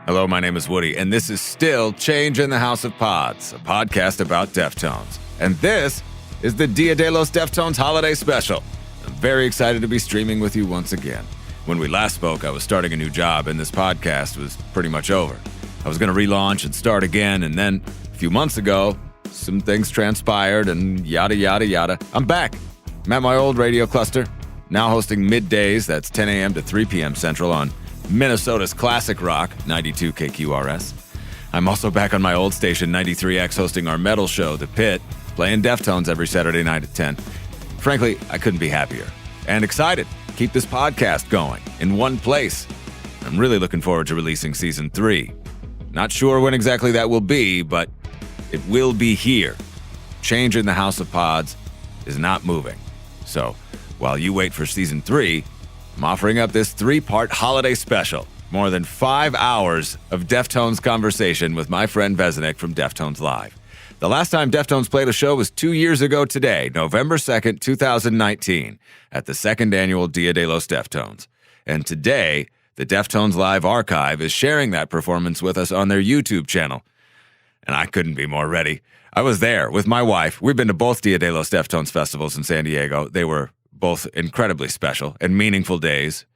Hello, my name is Woody, and this is still Change in the House of Pods, a podcast about Deftones. And this is the Dia De Los Deftones holiday special. I'm very excited to be streaming with you once again. When we last spoke, I was starting a new job, and this podcast was pretty much over. I was going to relaunch and start again, and then a few months ago, some things transpired, and yada, yada, yada. I'm back. I'm at my old radio cluster, now hosting middays, that's 10 a.m. to 3 p.m. Central on Minnesota's classic rock, 92 KQRS. I'm also back on my old station, 93X, hosting our metal show, The Pit, playing Deftones every Saturday night at 10. Frankly, I couldn't be happier and excited to keep this podcast going in one place. I'm really looking forward to releasing Season 3. Not sure when exactly that will be, but it will be here. Change in the House of Pods is not moving. So, while you wait for Season 3, I'm offering up this 3-part holiday special. More than 5 hours of Deftones conversation with my friend Vesanic from Deftones Live. The last time Deftones played a show was 2 years ago today, November 2nd, 2019, at the second annual Dia De Los Deftones. And today, the Deftones Live archive is sharing that performance with us on their YouTube channel. And I couldn't be more ready. I was there with my wife. We've been to both Dia De Los Deftones festivals in San Diego. They were both incredibly special and meaningful days.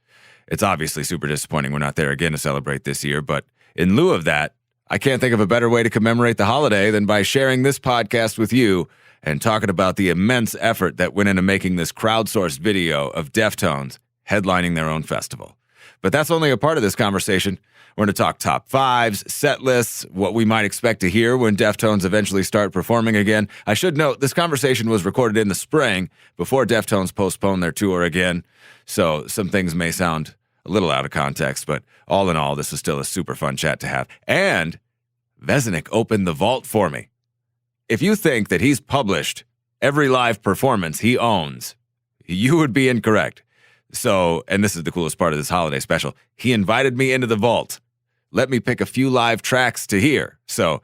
It's obviously super disappointing we're not there again to celebrate this year, but in lieu of that, I can't think of a better way to commemorate the holiday than by sharing this podcast with you and talking about the immense effort that went into making this crowdsourced video of Deftones headlining their own festival. But that's only a part of this conversation. We're going to talk top fives, set lists, what we might expect to hear when Deftones eventually start performing again. I should note, this conversation was recorded in the spring before Deftones postponed their tour again, so some things may sound a little out of context, but all in all, this was still a super fun chat to have. And Vesanic opened the vault for me. If you think that he's published every live performance he owns, you would be incorrect. So, and this is the coolest part of this holiday special, he invited me into the vault. Let me pick a few live tracks to hear. So,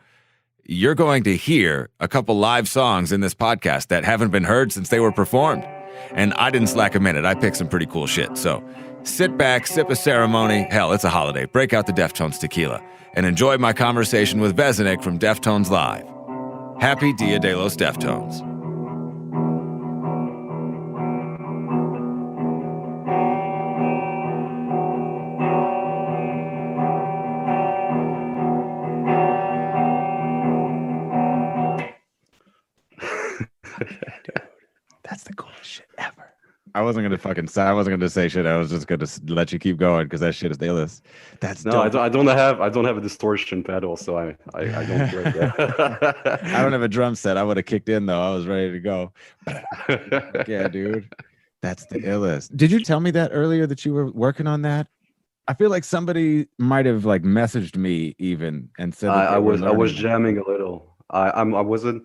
you're going to hear a couple live songs in this podcast that haven't been heard since they were performed. And I didn't slack a minute. I picked some pretty cool shit. So, sit back, sip a ceremony. Hell, it's a holiday. Break out the Deftones tequila and enjoy my conversation with Vesanic from Deftones Live. Happy Dia De Los Deftones. That's the coolest shit ever. I wasn't gonna say shit. I was just gonna let you keep going because that shit is the illest. That's no. dope. I don't have a distortion pedal, so I don't hear it. I don't have a drum set. I would have kicked in though. I was ready to go. Yeah, dude. That's the illest. Did you tell me that earlier that you were working on that? I feel like somebody might have like messaged me even and said that I was jamming a little. I wasn't.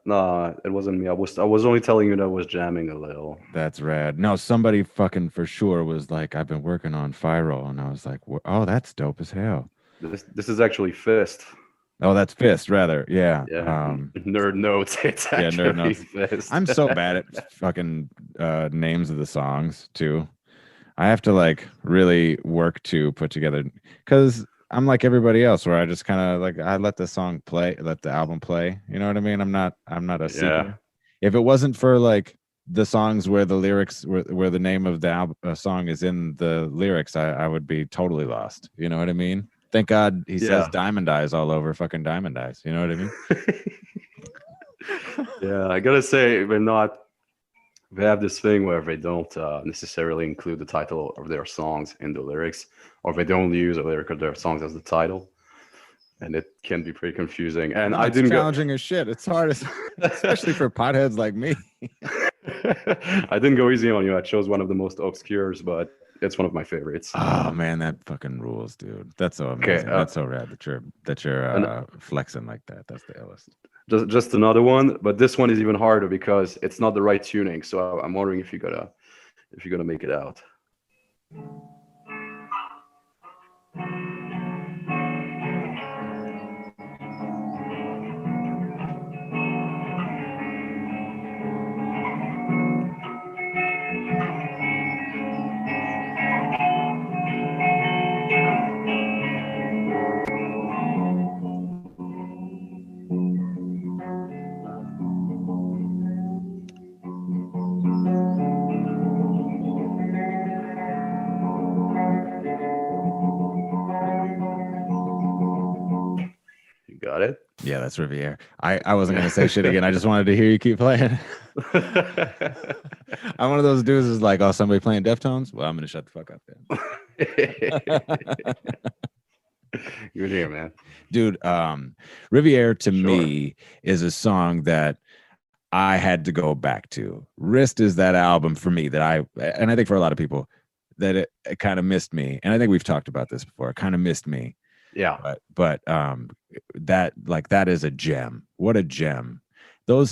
No, it wasn't me. I was only telling you that I was jamming a little. That's rad. No, somebody fucking for sure was like, I've been working on Fyro, and I was like, oh, that's dope as hell. This is actually Fist. Oh, that's Fist, rather. Yeah. Nerd notes. It's actually Nerd notes. Fist. I'm so bad at fucking names of the songs too. I have to like really work to put together, because I'm like everybody else, where I just kind of like, I let the song play, let the album play. You know what I mean? I'm not a seeker. Yeah. If it wasn't for like the songs where the lyrics, where the name of the song is in the lyrics, I would be totally lost. You know what I mean? Thank God he says Diamond Eyes all over fucking Diamond Eyes. You know what I mean? Yeah, I gotta say, they have this thing where they don't necessarily include the title of their songs in the lyrics, or they don't use a lyric of their songs as the title, and it can be pretty confusing. And no, I didn't challenging as shit. It's hard, especially for potheads like me. I didn't go easy on you. I chose one of the most obscures, but it's one of my favorites. Oh man, that fucking rules, dude. That's so amazing. That's so rad that you're flexing like that. That's the illest. Just another one, but this one is even harder because it's not the right tuning. So I'm wondering if you're gonna make it out. Yeah, that's Riviere. I wasn't gonna say shit again. I just wanted to hear you keep playing. I'm one of those dudes who's like, oh, somebody playing Deftones? Well, I'm gonna shut the fuck up then. Good here, man. Dude, Riviere to Sure. me is a song that I had to go back to. Wrist is that album for me that and I think for a lot of people, that it kind of missed me. And I think we've talked about this before. It kind of missed me. Yeah. But that is a gem. What a gem.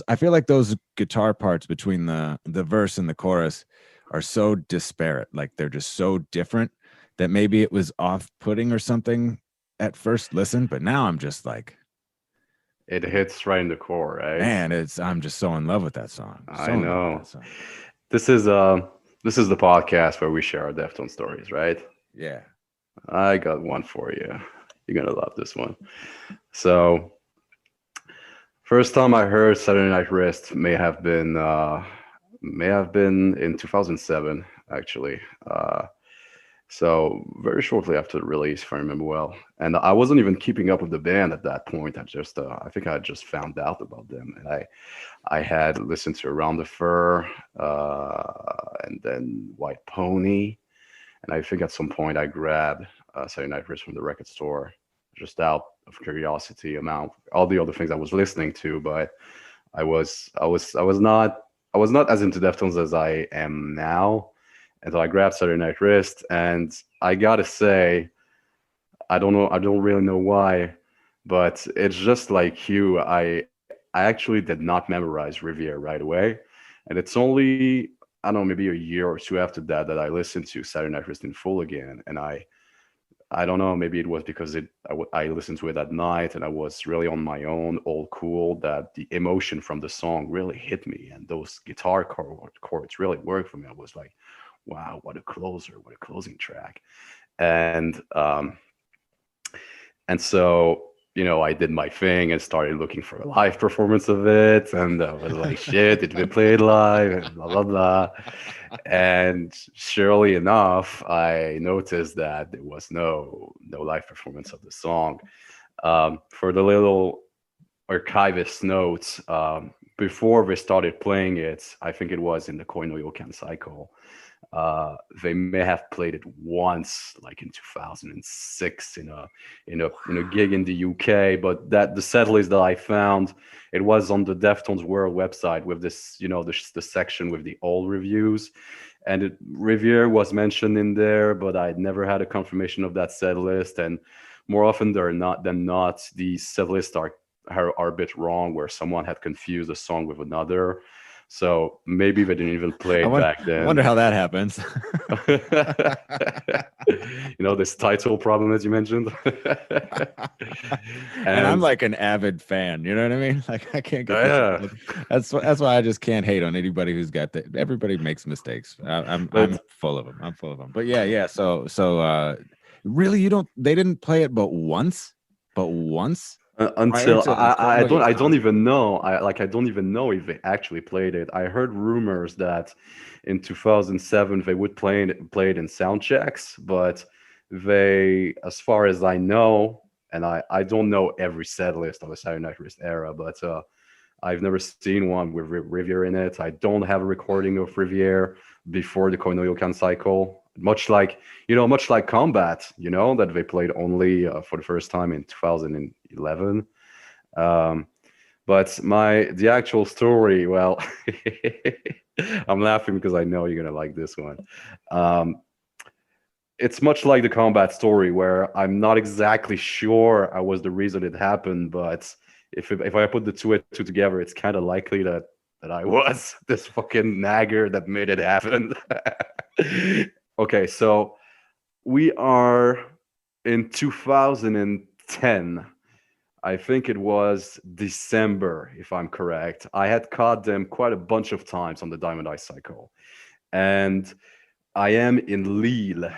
I feel like those guitar parts between the verse and the chorus are so disparate. Like they're just so different that maybe it was off-putting or something at first listen, but now I'm just like, it hits right in the core, right? Man, I'm just so in love with that song. I know. This is the podcast where we share our Deftones stories, right? Yeah. I got one for you. You're gonna love this one. So, first time I heard Saturday Night Wrist may have been in 2007, actually. So very shortly after the release, if I remember well. And I wasn't even keeping up with the band at that point. I think I had just found out about them, and I had listened to Around the Fur, and then White Pony, and I think at some point I grabbed Saturday Night Wrist from the record store, just out of curiosity amount all the other things I was listening to, but I was not as into Deftones as I am now. And so I grabbed Saturday Night Wrist, and I gotta say, I don't really know why, but it's just like you. I actually did not memorize Riviera right away, and it's only, I don't know, maybe a year or two after that I listened to Saturday Night Wrist in full again, and I don't know, maybe it was because I listened to it at night and I was really on my own, all cool, that the emotion from the song really hit me, and those guitar chords really worked for me. I was like, wow, what a closer, what a closing track. And so, I did my thing and started looking for a live performance of it, and I was like, shit, it been played live, and blah blah blah. And surely enough, I noticed that there was no live performance of the song. For the little archivist notes, before they started playing it, I think it was in the Koinoyokan cycle. They may have played it once, like in 2006, in a gig in the UK. But the set list that I found, it was on the Deftones World website with this, the section with the old reviews, and Riviere was mentioned in there, but I'd never had a confirmation of that set list. And more often than not, the set lists are a bit wrong, where someone had confused a song with another. So maybe they didn't even play it back then. I wonder how that happens. This title problem, as you mentioned. and I'm like an avid fan. You know what I mean? Like I can't get. Yeah. That's why I just can't hate on anybody who's got that. Everybody makes mistakes. I'm full of them. But yeah. So really, they didn't play it but once. Until I don't even know. I don't even know if they actually played it. I heard rumors that in 2007 they would play it in sound checks, but they, as far as I know, and I don't know every set list of the Saturday Night Wrist era, but I've never seen one with Riviere in it. I don't have a recording of Riviere before the Koinoyokan cycle. Much like Combat, that they played only for the first time in 2011. But the actual story, well, I'm laughing because I know you're gonna like this one. It's much like the Combat story, where I'm not exactly sure I was the reason it happened, but if I put the two together, it's kind of likely that I was this fucking nagger that made it happen. Okay, so we are in 2010. I think it was December, if I'm correct. I had caught them quite a bunch of times on the Diamond Eye cycle. And I am in Lille,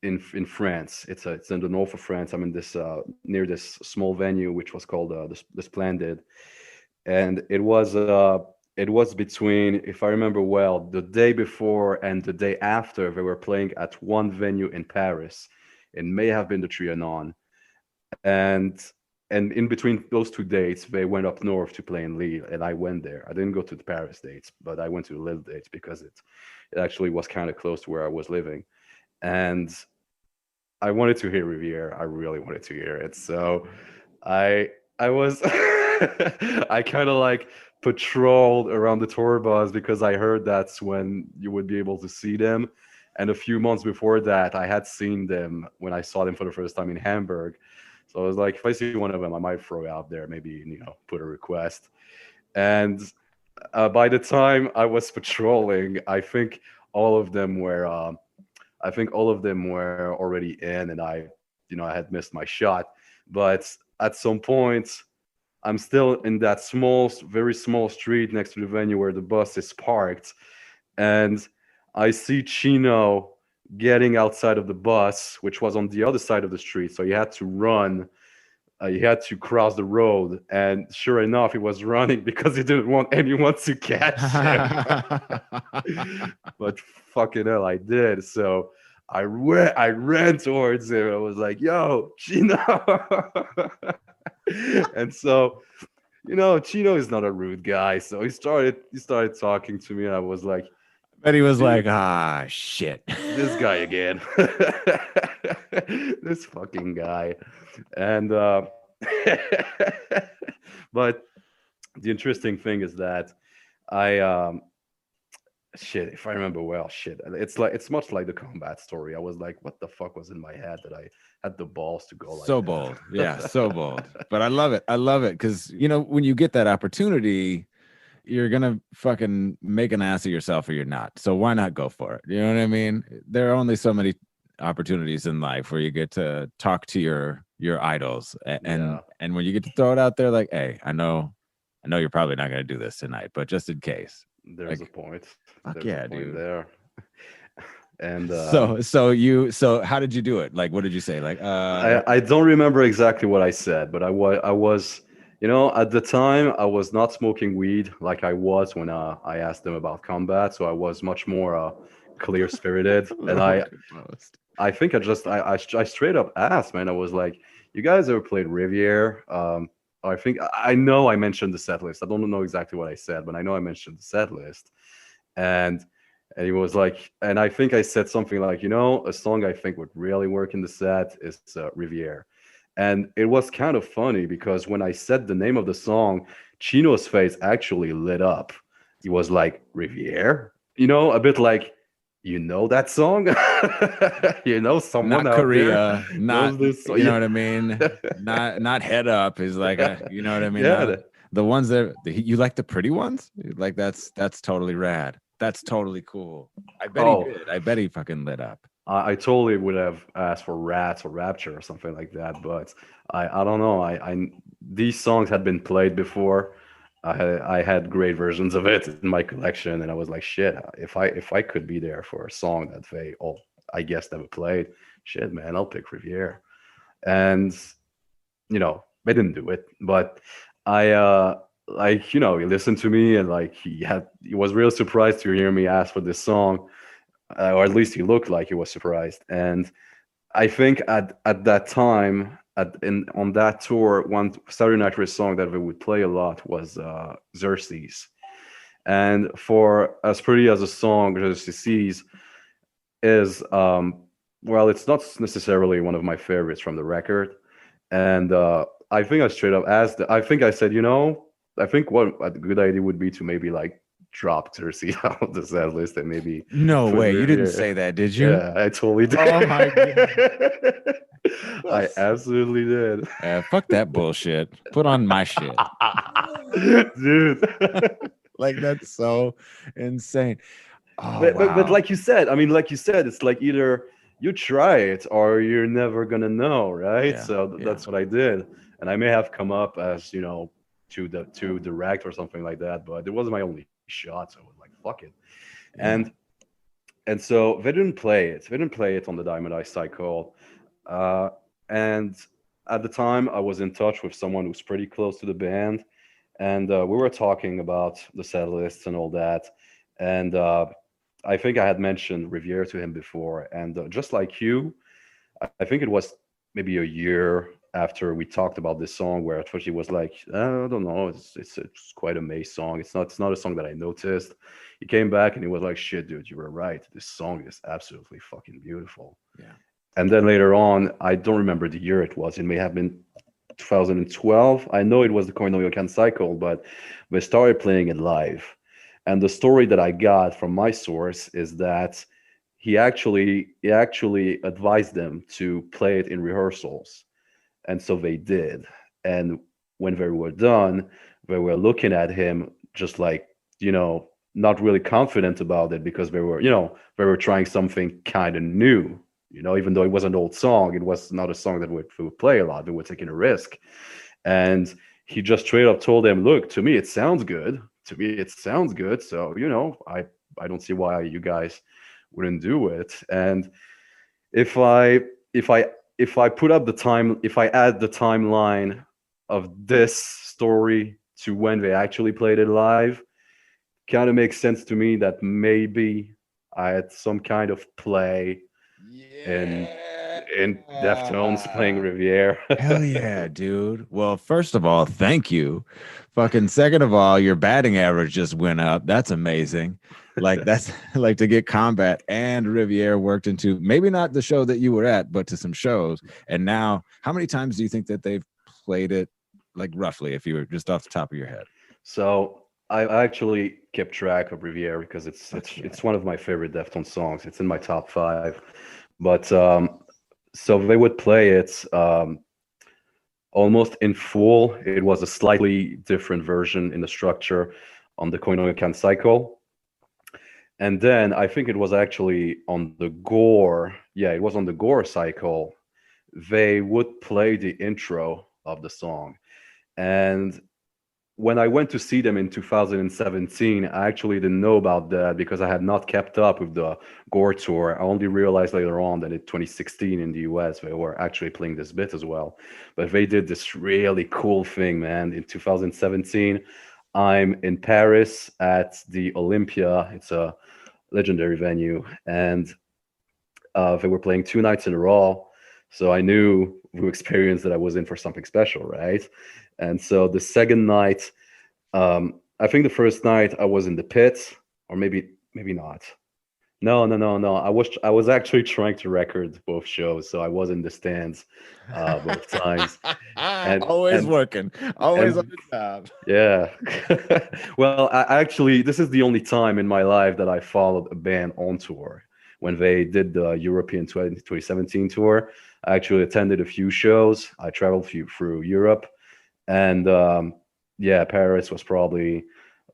in France. It's in the north of France. I'm in this near this small venue, which was called the Splendid. And it was between, if I remember well, the day before and the day after they were playing at one venue in Paris. It may have been the Trianon. And and in between those two dates, they went up north to play in Lille, and I went there. I didn't go to the Paris dates, but I went to the Lille dates because it actually was kind of close to where I was living, and I wanted to hear Riviere. I really wanted to hear it. So I was I kind of like patrolled around the tour bus because I heard that's when you would be able to see them. And a few months before that, I had seen them when I saw them for the first time in Hamburg. So I was like, if I see one of them, I might throw it out there, maybe, put a request. And by the time I was patrolling, I think all of them were already in, and I had missed my shot. But at some point, I'm still in that very small street next to the venue where the bus is parked, and I see Chino getting outside of the bus, which was on the other side of the street. So he had to run. He had to cross the road, and sure enough, he was running because he didn't want anyone to catch him. But fucking hell, I did. So I ran towards him. I was like, "Yo, Chino!" And so, Chino is not a rude guy. So he started talking to me, and I was like, But he was "Dude, like, ah, shit. this guy again, this fucking guy." And but the interesting thing is that I shit, if I remember well, shit, it's much like the combat story. I was like, what the fuck was in my head that I had the balls to go like So that? bold. Yeah, so bold. But I love it. I love it because, when you get that opportunity, you're going to fucking make an ass of yourself or you're not. So why not go for it? You know what I mean? There are only so many opportunities in life where you get to talk to your idols Yeah. and when you get to throw it out there like, hey, I know you're probably not going to do this tonight, but just in case. There's Like, a point. fuck There's yeah, a point dude. there. And So how did you do it? Like, what did you say? Like, I don't remember exactly what I said, but I was at the time I was not smoking weed like I was when I asked them about combat, so I was much more clear spirited, and I think I straight up asked, man. I was like, "You guys ever played Riviere?" I think I know I mentioned the set list. I don't know exactly what I said, but I know I mentioned the set list, and he was like, and I think I said something like, a song I think would really work in the set is Riviere, and it was kind of funny because when I said the name of the song, Chino's face actually lit up. He was like, Riviere, a bit like, that song. Someone not out there Korea, not knows this song. you know what I mean? Not Head Up is like you know what I mean? Yeah, Not, the ones that you like the pretty ones? Like that's totally rad. That's totally cool. I bet he oh, did. I bet he fucking lit up. I totally would have asked for Rats or Rapture or something like that, but I don't know. These songs had been played before. I had great versions of it in my collection, and I was like, shit. If I could be there for a song that they all, I guess, never played, shit, man, I'll pick Riviere. And they didn't do it, but I he listened to me, and like he was real surprised to hear me ask for this song, or at least he looked like he was surprised. And I think at that time, on that tour, one Saturday Night Race song that we would play a lot was Xerxes. And for as pretty as a song, Xerxes is, well, it's not necessarily one of my favorites from the record. And I think I straight up asked, I think I said, I think what a good idea would be to maybe like drop Xerxes out of the set list and maybe No put way. You didn't Riviere. say that, did you? Yeah, I totally did. Oh my god. I absolutely did. Fuck that bullshit. Put on my shit. Dude. Like that's so insane. Oh But wow. like you said, it's like either you try it or you're never gonna know, right? Yeah, So yeah. that's what I did, and I may have come up as to direct or something like that, but it wasn't my only shot, so I was like, fuck it. Yeah. And so they didn't play it. They didn't play it on the Diamond Eye Cycle. And at the time, I was in touch with someone who's pretty close to the band, and we were talking about the set lists and all that. And I think I had mentioned Riviere to him before, and just like you, I think it was maybe a year after we talked about this song, where at first he was like, I don't know, it's quite a May song. It's not a song that I noticed. He came back and he was like, shit, dude, you were right. This song is absolutely fucking beautiful. Yeah. And then later on, I don't remember the year it was. It may have been 2012. I know it was the Koinonia Cycle, but we started playing it live. And the story that I got from my source is that he actually advised them to play it in rehearsals, and so they did. And when they were done, they were looking at him just like, not really confident about it, because they were trying something kind of new. Even though it was an old song, it was not a song that would play a lot. They were taking a risk. And he just straight up told them, look, to me it sounds good. To me it sounds good. So, I don't see why you guys wouldn't do it. And if I if I if I put up the time if I add the timeline of this story to when they actually played it live, kind of makes sense to me that maybe I had some kind of play in Deftones playing Yeah. Riviera. Hell yeah, dude. Well, first of all, thank you. Fucking second of all, your batting average just went up. That's amazing. Like that's like to get Combat and Riviera worked into maybe not the show that you were at, but to some shows. And now, how many times do you think that they've played it, like roughly, if you were just off the top of your head? So I actually kept track of Riviera because it's Fuck yeah. it's one of my favorite Deftones songs. It's in my top five. But so they would play it almost in full. It was a slightly different version in the structure on the Koinonia cycle. And then I think it was actually on the Gore. Yeah, it was on the Gore cycle. They would play the intro of the song. And when I went to see them in 2017, I actually didn't know about that because I had not kept up with the Gore tour. I only realized later on that in 2016 in the US, they were actually playing this bit as well. But they did this really cool thing, man. In 2017, I'm in Paris at the Olympia. It's a legendary venue. And they were playing 2 nights in a row. So I knew through experience that I was in for something special, right? And so the second night, I think the first night I was in the pit, or maybe not. No, no, no, no. I was actually trying to record both shows, so I was in the stands both times. And Always and working, always on and the job. yeah. Well, I actually, this is the only time in my life that I followed a band on tour. When they did the European 2017 tour, I actually attended a few shows. I traveled through Europe, and yeah, Paris was probably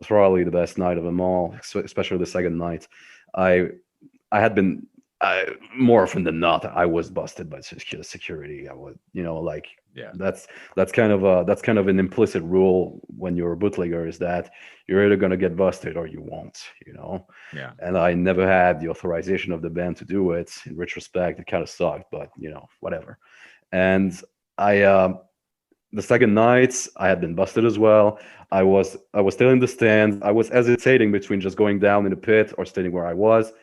the best night of them all, especially the second night. I I had been more often than not, I was busted by security. I was, like Yeah. that's kind of an implicit rule when you're a bootlegger, is that you're either gonna get busted or you won't. Yeah. And I never had the authorization of the band to do it. In retrospect, it kind of sucked, but whatever. And I the second night I had been busted as well. I was still in the stands. I was hesitating between just going down in the pit or staying where I was.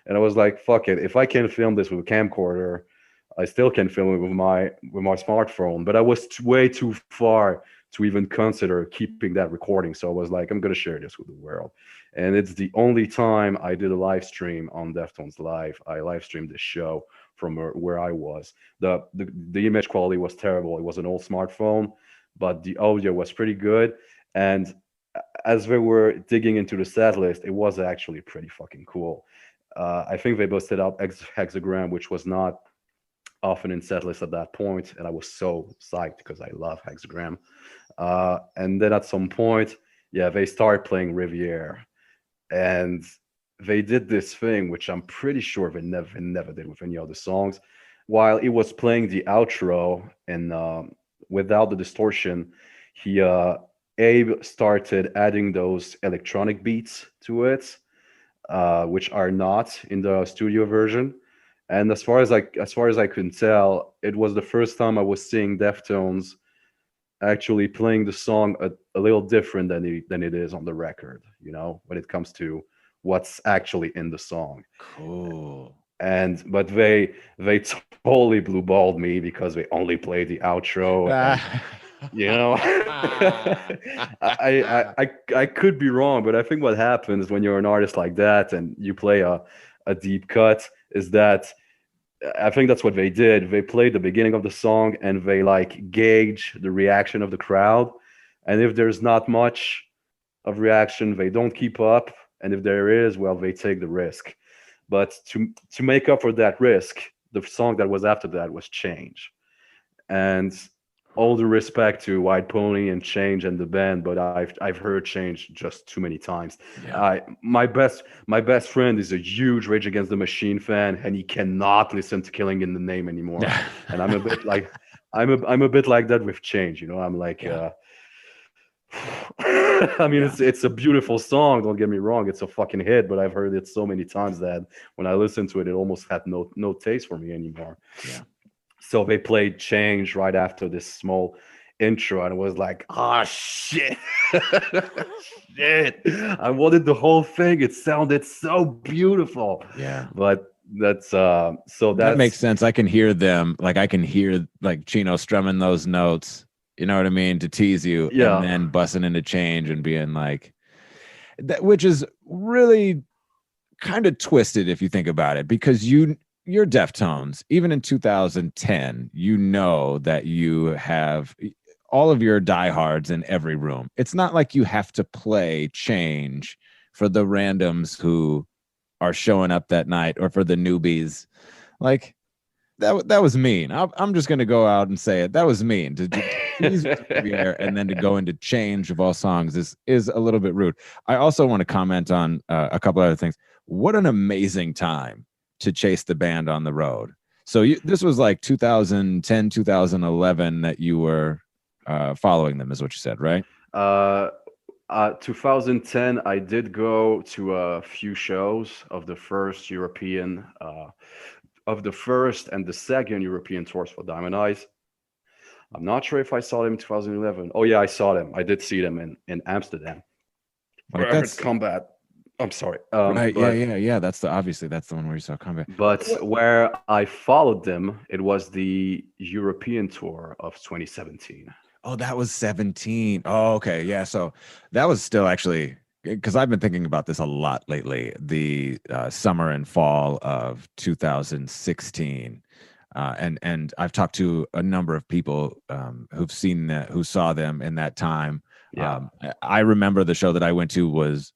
And I was like, fuck it. If I can film this with a camcorder, I still can film it with my smartphone. But I was way too far to even consider keeping that recording. So I was like, I'm gonna share this with the world. And it's the only time I did a live stream on Deftones Live. I live streamed this show from where I was. The image quality was terrible. It was an old smartphone, but the audio was pretty good. And as they were digging into the set list, it was actually pretty fucking cool. I think they busted out Hexagram, which was not often in set list at that point, and I was so psyched because I love Hexagram. And then at some point, yeah, they started playing Riviera, and they did this thing which I'm pretty sure they never did with any other songs. While it was playing the outro and without the distortion, he Abe started adding those electronic beats to it, which are not in the studio version. And as far as I can tell, it was the first time I was seeing Deftones actually playing the song a little different than it is on the record. When it comes to what's actually in the song. Cool. but they totally blue balled me because they only played the outro, and you know, I could be wrong, but I think what happens when you're an artist like that and you play a deep cut is that I think that's what they did. They played the beginning of the song and they like gauge the reaction of the crowd, and if there's not much of reaction, they don't keep up, and if there is, well, they take the risk. But to make up for that risk, the song that was after that was Change. And all the respect to White Pony and Change and the band, but I've heard Change just too many times. Yeah. My best friend is a huge Rage Against the Machine fan, and he cannot listen to Killing in the Name anymore. And I'm a bit like I'm a bit like that with Change. I'm like. Yeah. I mean, it's a beautiful song. Don't get me wrong; it's a fucking hit. But I've heard it so many times that when I listen to it, it almost had no taste for me anymore. Yeah. So they played Change right after this small intro, and it was like, ah, shit, shit. I wanted the whole thing. It sounded so beautiful. Yeah. But that makes sense. I can hear them. Like I can hear like Chino strumming those notes. You know what I mean? To tease you, Yeah. And then busting into Change and being like that, which is really kind of twisted if you think about it, because you're Deftones. Even in 2010, that you have all of your diehards in every room. It's not like you have to play Change for the randoms who are showing up that night or for the newbies. Like that was mean. I'm just gonna go out and say it. That was mean to tease Javier and then to go into Change of all songs is a little bit rude. I also want to comment on a couple other things. What an amazing time to chase the band on the road. So this was like 2010, 2011 that you were following them, is what you said, right? 2010, I did go to a few shows of the first and the second European tours for Diamond Eyes. I'm not sure if I saw them in 2011. Oh yeah, I saw them. I did see them in Amsterdam. Like Where I heard Combat. I'm sorry. Right. Yeah. That's the one where you saw Combat. But where I followed them, it was the European tour of 2017. Oh, that was 17. Oh, okay. Yeah. So that was still actually, because I've been thinking about this a lot lately, the summer and fall of 2016. And I've talked to a number of people who saw them in that time. Yeah. I remember the show that I went to was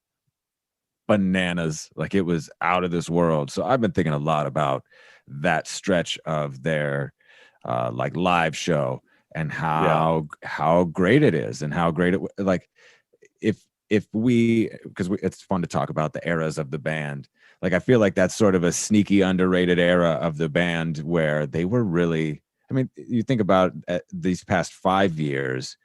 bananas. Like it was out of this world. So I've been thinking a lot about that stretch of their like live show and how great it is and how great it, like it's fun to talk about the eras of the band. Like I feel like that's sort of a sneaky underrated era of the band where they were really, I mean, you think about these past 5 years,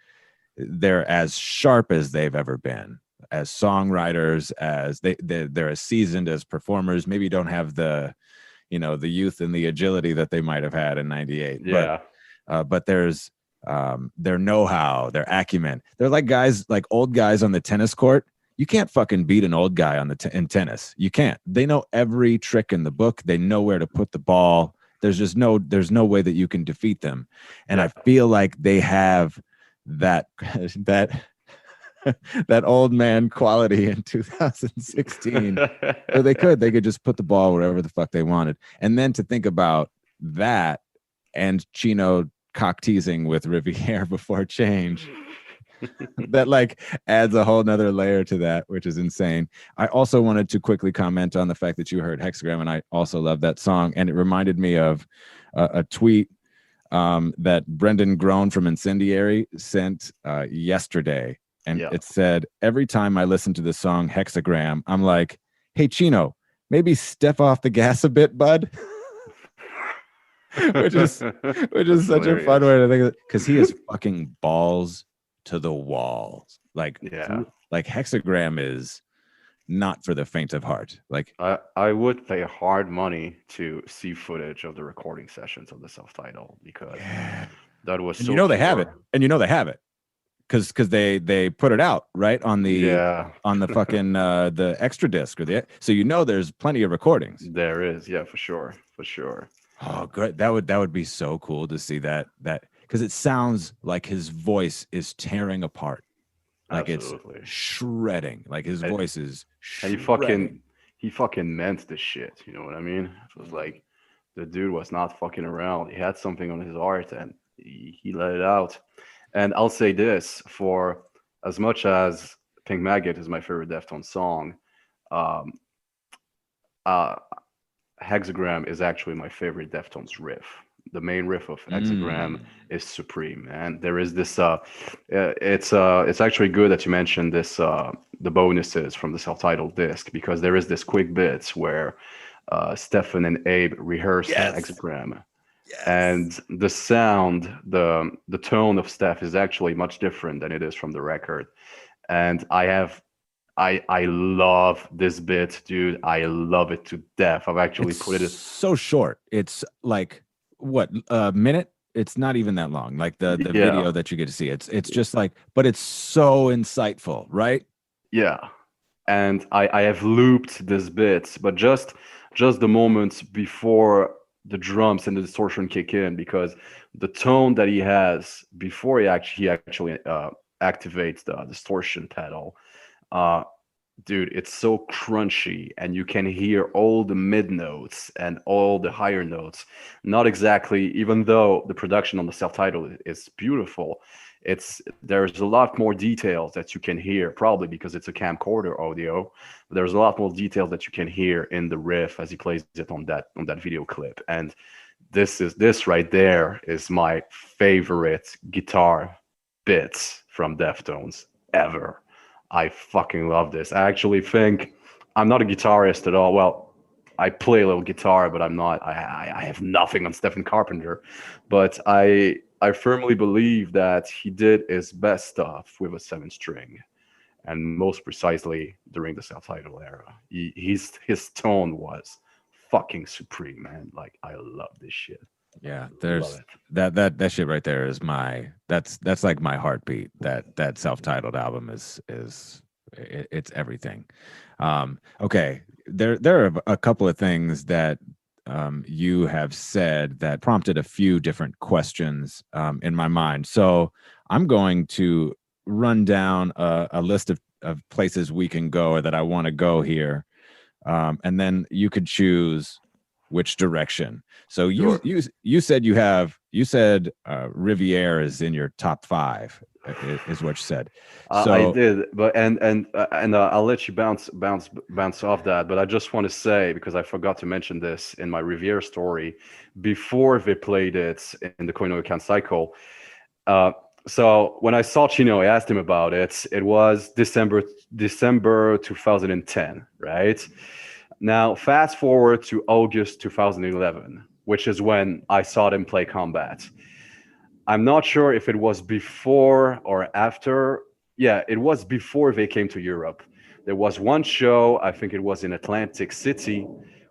they're as sharp as they've ever been as songwriters, as they're as seasoned as performers. Maybe don't have the youth and the agility that they might have had in 98. Yeah. But there's their know-how, their acumen. They're like guys, like old guys on the tennis court. You can't fucking beat an old guy in tennis. You can't. They know every trick in the book. They know where to put the ball. There's no way that you can defeat them. And I feel like they have that that old man quality in 2016. Or they could just put the ball wherever the fuck they wanted. And then to think about that and Chino cock teasing with Riviere before Change, that like adds a whole nother layer to that, which is insane. I also wanted to quickly comment on the fact that you heard Hexagram, and I also love that song. And it reminded me of a tweet that Brendan Groan from Incendiary sent yesterday. And it said, every time I listen to the song Hexagram, I'm like, hey, Chino, maybe step off the gas a bit, bud. which is such a fun way to think of it, because he is fucking balls to the walls. Like Hexagram is not for the faint of heart. Like I would pay hard money to see footage of the recording sessions of the self-titled, because that was they have it. And they have it. because they put it out right on the fucking the extra disc so there's plenty of recordings. There is, yeah, for sure. Oh, good. That would be so cool to see that because it sounds like his voice is tearing apart, like Absolutely. it's shredding, like his voice is shredding. And he shredding. fucking meant the shit. You know what I mean? It was like the dude was not fucking around. He had something on his heart, and he let it out. And I'll say this: for as much as Pink Maggot is my favorite Deftones song, um, uh, Hexagram is actually my favorite Deftones riff. The main riff of Hexagram is supreme, man. There is this. It's actually good that you mentioned this. The bonuses from the self-titled disc, because there is this quick bits where Stefan and Abe rehearse Hexagram, and the sound, the tone of Steph is actually much different than it is from the record. And I love this bit, dude. I love it to death. I've actually put it so short. It's like what, a minute? It's not even that long. Like the video that you get to see. It's just like, but it's so insightful, right? Yeah. And I have looped this bit, but just the moments before the drums and the distortion kick in, because the tone that he has before he actually activates the distortion pedal, dude, it's so crunchy, and you can hear all the mid notes and all the higher notes. Not exactly, even though the production on the self-titled is beautiful, there's a lot more details that you can hear, probably because it's a camcorder audio. There's a lot more details that you can hear in the riff as he plays it on that video clip. And this right there is my favorite guitar bits from Deftones ever. I fucking love this. I actually think I'm not a guitarist at all. Well, I play a little guitar, but I'm not. I have nothing on Stephen Carpenter. But I firmly believe that he did his best stuff with a 7-string, and most precisely during the self-titled era. His tone was fucking supreme, man. Like, I love this shit. Yeah, there's that shit right there is that's like my heartbeat. That self-titled album is it's everything. Okay, there are a couple of things that you have said that prompted a few different questions in my mind. So I'm going to run down a list of places we can go, or that I want to go here, and then you could choose which direction. So you said Riviere is in your top 5, is what you said. So I did, but and I'll let you bounce off that. But I just want to say, because I forgot to mention this in my Riviere story, before they played it in the Koinonia Can cycle. So when I saw Chino, I asked him about it. It was December 2010, right? Now, fast forward to August 2011, which is when I saw them play Combat. I'm not sure if it was before or after. Yeah, it was before they came to Europe. There was one show, I think it was in Atlantic City,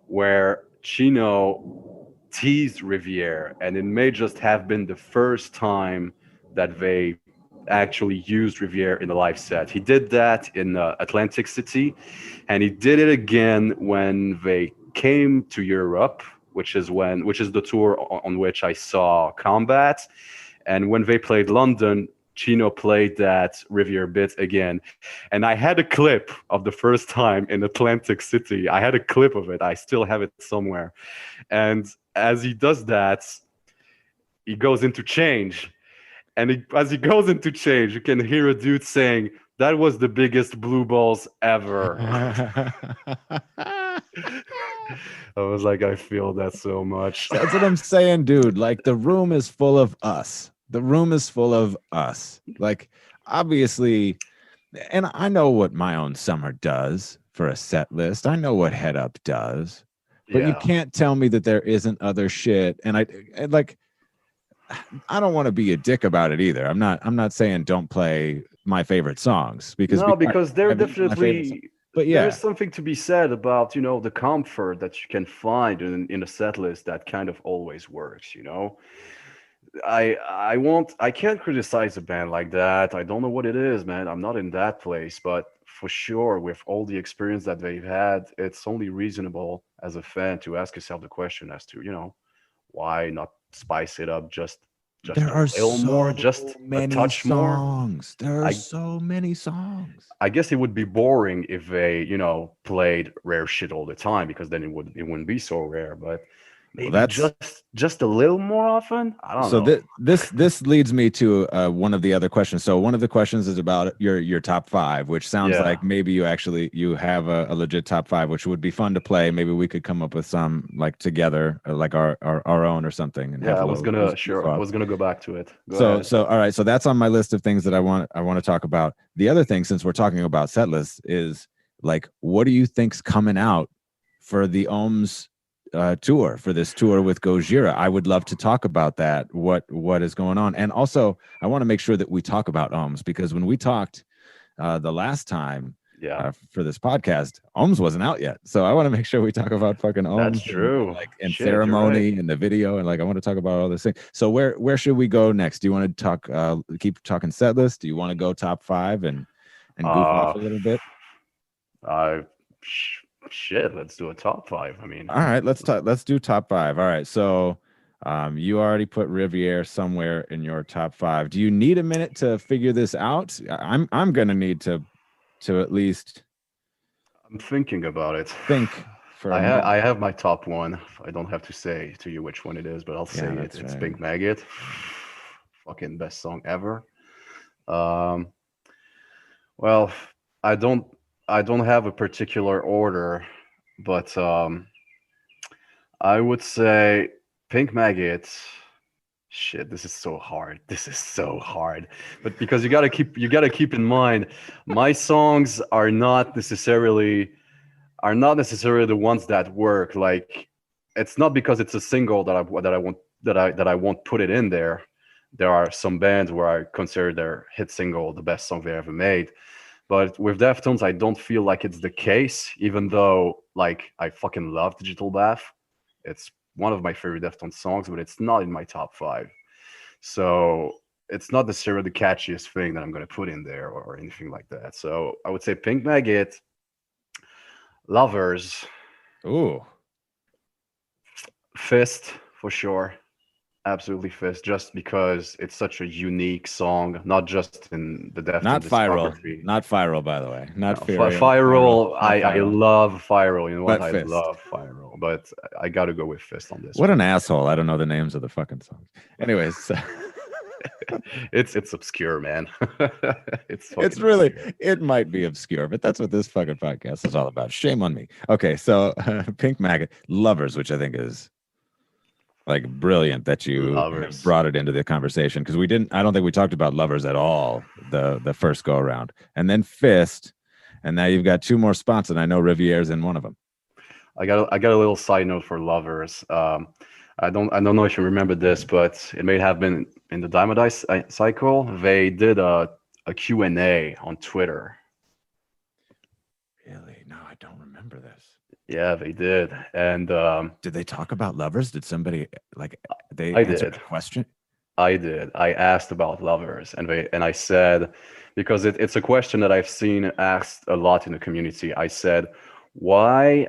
where Chino teased Riviere, and it may just have been the first time that they actually used Riviere in the live set. He did that in Atlantic City, and he did it again when they came to Europe, which is the tour on which I saw Combat. And when they played London, Chino played that Riviere bit again. And I had a clip of the first time in Atlantic City. I had a clip of it. I still have it somewhere. And as he does that, he goes into change. And as he goes into change, you can hear a dude saying, "That was the biggest blue balls ever." I was like, I feel that so much. That's what I'm saying, dude. Like, the room is full of us. The room is full of us. Like, obviously, and I know what My Own Summer does for a set list. I know what Head Up does. But you can't tell me that there isn't other shit. And I don't want to be a dick about it either. I'm not saying don't play my favorite songs, because they're definitely. But yeah, there's something to be said about the comfort that you can find in a set list that kind of always works. I can't criticize a band like that. I don't know what it is, man. I'm not in that place, but for sure, with all the experience that they've had, it's only reasonable as a fan to ask yourself the question as to, why not spice it up just There a are little more, so just a many touch more. songs. There are I so many songs. I guess it would be boring if they, played rare shit all the time because then it wouldn't be so rare. But Well, maybe that's just a little more often. I don't so know. this leads me to one of the other questions. So one of the questions is about your top five, which sounds Yeah. like maybe you have a legit top five, which would be fun to play. Maybe we could come up with some like together, like our own or something, and Yeah, have a I was little gonna goof sure. I off. was gonna go back to it. Go So ahead. all right, so that's on my list of things that I want to talk about. The other thing, since we're talking about set lists, is like, what do you think's coming out for the Ohms tour, for this tour with Gojira? I would love to talk about that. What is going on? And also, I want to make sure that we talk about Ohms, because when we talked the last time Yeah, for this podcast, Ohms wasn't out yet. So I want to make sure we talk about fucking that's Ohms true. and Shit, you're right. ceremony and the video, and like I want to talk about all this thing. So where should we go next? Do you want to talk keep talking set list? Do you want to go top five and goof off Uh, a little bit? I shit. Let's do a top five. I mean, All right, let's do top five. All right, so you already put Riviere somewhere in your top five. Do you need a minute to figure this out? I'm gonna need to at least I'm thinking about it. think for I a have minute. I have my top one. I don't have to say to you which one it is, but I'll say Yeah, it. that's It's right. Pink Maggot. Fucking best song ever. Um, well, I don't I don't have a particular order, but I would say Pink Maggot. Shit, this is so hard. This is so hard. But because you gotta keep in mind, my songs are not necessarily the ones that work. Like, it's not because it's a single that I won't put it in there. There are some bands where I consider their hit single the best song they ever made. But with Deftones, I don't feel like it's the case, even though like I fucking love Digital Bath. It's one of my favorite Deftones songs, but it's not in my top five. So it's not necessarily the catchiest thing that I'm going to put in there or anything like that. So I would say Pink Maggot, Lovers, Ooh, Fist for sure. Absolutely Fist, just because it's such a unique song, not just in the not Deftones viral, discography. not viral, by the way, not No, Fury, Viral, not I viral, love Viral. You know what? but I Fist. love Viral, but I got to go with Fist on this What one. an asshole! I don't know the names of the fucking songs. Anyways, so, It's obscure, man. It's it's fucking really obscure. it might be obscure, but that's what this fucking podcast is all about. Shame on me. Okay, so Pink Maggot, Lovers, which I think is like brilliant that you have Lovers. brought it into the conversation, because I don't think we talked about Lovers at all the first go around, and then Fist, and now you've got two more spots, and I know Riviere's in one of them. I got a little side note for Lovers. I don't know if you remember this, but it may have been in the Diamond Ice cycle. They did a Q&A on Twitter. Really? No, I don't remember this. Yeah, they did. And Did they talk about Lovers? Did somebody like they I answer did. a question? I did. I asked about Lovers, and I said, because it's a question that I've seen asked a lot in the community. I said, why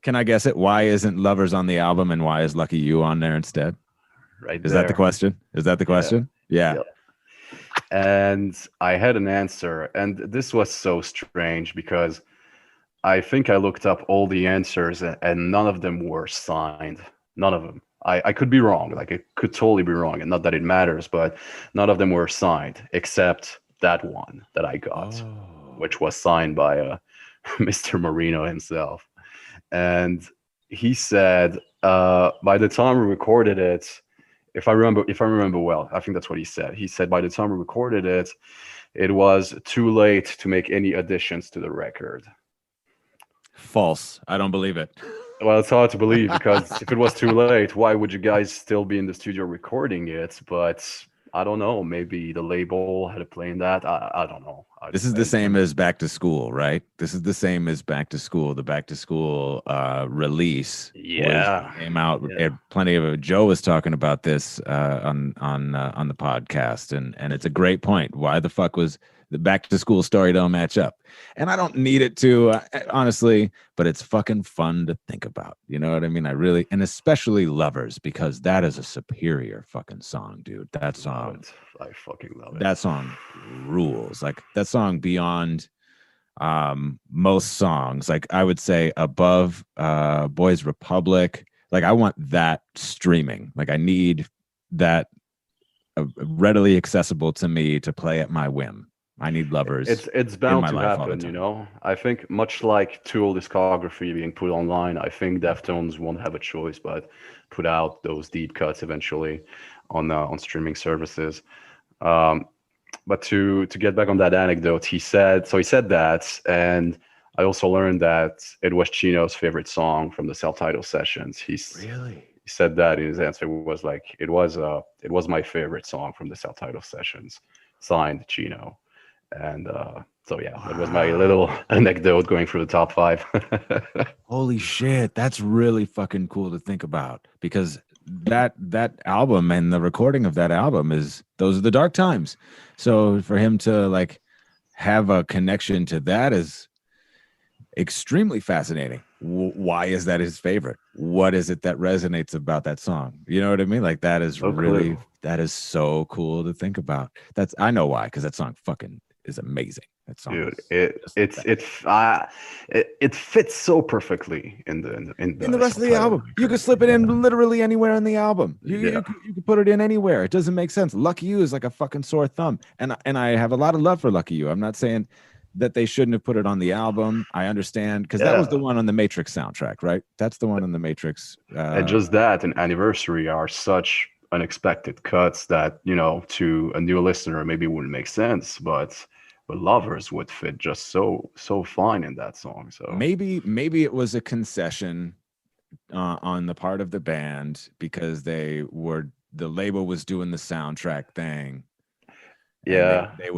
Can I guess it? Why isn't Lovers on the album, and why is Lucky You on there instead? right Is that the there? question? Is that the Yeah. question? Yeah. Yeah. And I had an answer, and this was so strange because I think I looked up all the answers, and none of them were signed. None of them. I could be wrong. Like, I could totally be wrong, and not that it matters, but none of them were signed except that one that I got, Oh. which was signed by Mr. Marino himself. And he said, by the time we recorded it, if I remember well, I think that's what he said. He said by the time we recorded it, it was too late to make any additions to the record. False. I don't believe it. Well, it's hard to believe because if it was too late, why would you guys still be in the studio recording it? But I don't know. Maybe the label had a play in that. I don't know. I This is the same as Back to School, right? This is the same as Back to School. The Back to School release came out. And plenty of Joe was talking about this on the podcast, and it's a great point. Why the fuck was the Back to School story don't match up? And I don't need it to, honestly, but it's fucking fun to think about. You know what I mean? I really, and especially Lovers, because that is a superior fucking song, dude. That song, I fucking love it. That song rules. Like that song beyond most songs. Like I would say above Boys Republic. Like I want that streaming. Like I need that readily accessible to me to play at my whim. I need Lovers. It's bound to happen, you know. I think much like Tool discography being put online, I think Deftones won't have a choice but put out those deep cuts eventually on streaming services. But to get back on that anecdote, he said that, and I also learned that it was Chino's favorite song from the self-titled sessions. He said that in his answer was like, it was my favorite song from the self-titled sessions, signed Chino. And so yeah, that was my little anecdote going through the top 5. Holy shit, that's really fucking cool to think about, because that album and the recording of that album those are the dark times. So for him to like have a connection to that is extremely fascinating. Why is that his favorite? What is it that resonates about that song? You know what I mean? Like that is that is so cool to think about. I know why, because that song fucking is amazing. That song, dude, it fits so perfectly in the rest of the album. You could slip it in literally anywhere in the album. You could put it in anywhere. It doesn't make sense. Lucky You is like a fucking sore thumb, and I have a lot of love for Lucky You. I'm not saying that they shouldn't have put it on the album. I understand, because that was the one on the Matrix soundtrack, right? That's the one on the Matrix. And just that and Anniversary are such unexpected cuts that, you know, to a new listener maybe wouldn't make sense, but Lovers would fit just so fine in that song. So maybe it was a concession on the part of the band, because the label was doing the soundtrack thing. Yeah, they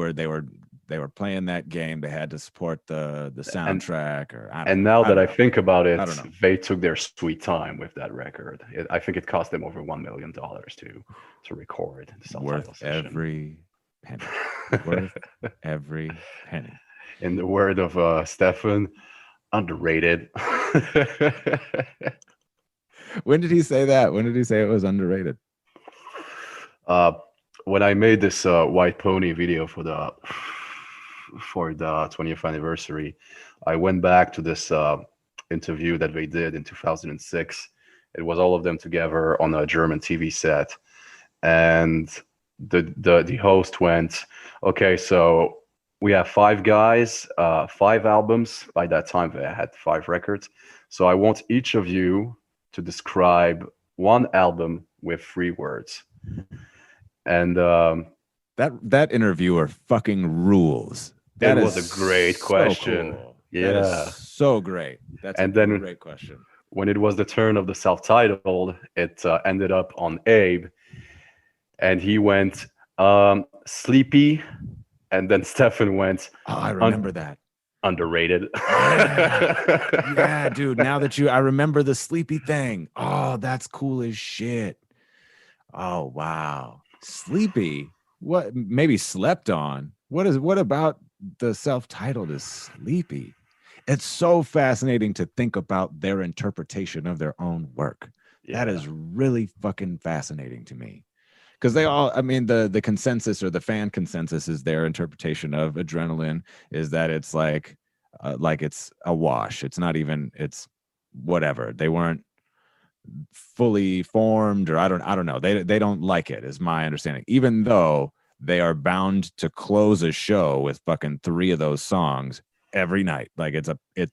were playing that game. They had to support the soundtrack. I think about it, they took their sweet time with that record. I think it cost them over $1 million to record the self-titled session. Every penny. Worth every penny. In the word of Stefan, underrated. When did he say that? When did he say it was underrated? When I made this White Pony video for the 20th anniversary, I went back to this interview that they did in 2006. It was all of them together on a German TV set, and the host went, okay, so we have 5 guys, 5 albums. By that time, they had 5 records. So I want each of you to describe one album with 3 words. And that interviewer fucking rules. That was a great question. Cool. Yeah, that is so great. That's a great question. When it was the turn of the self-titled, it ended up on Abe, and he went Sleepy, and then Stefan went. Oh, I remember that. Underrated. Yeah, dude. Now that I remember the Sleepy thing. Oh, that's cool as shit. Oh, wow. Sleepy. What? Maybe Slept On. What about the self-titled is Sleepy? It's so fascinating to think about their interpretation of their own work. Yeah. That is really fucking fascinating to me. Because they all, I mean, the consensus, or the fan consensus, is their interpretation of Adrenaline is that it's like it's a wash. It's not even, it's whatever. They weren't fully formed, or I don't know. They don't like it, is my understanding. Even though they are bound to close a show with fucking 3 of those songs every night. Like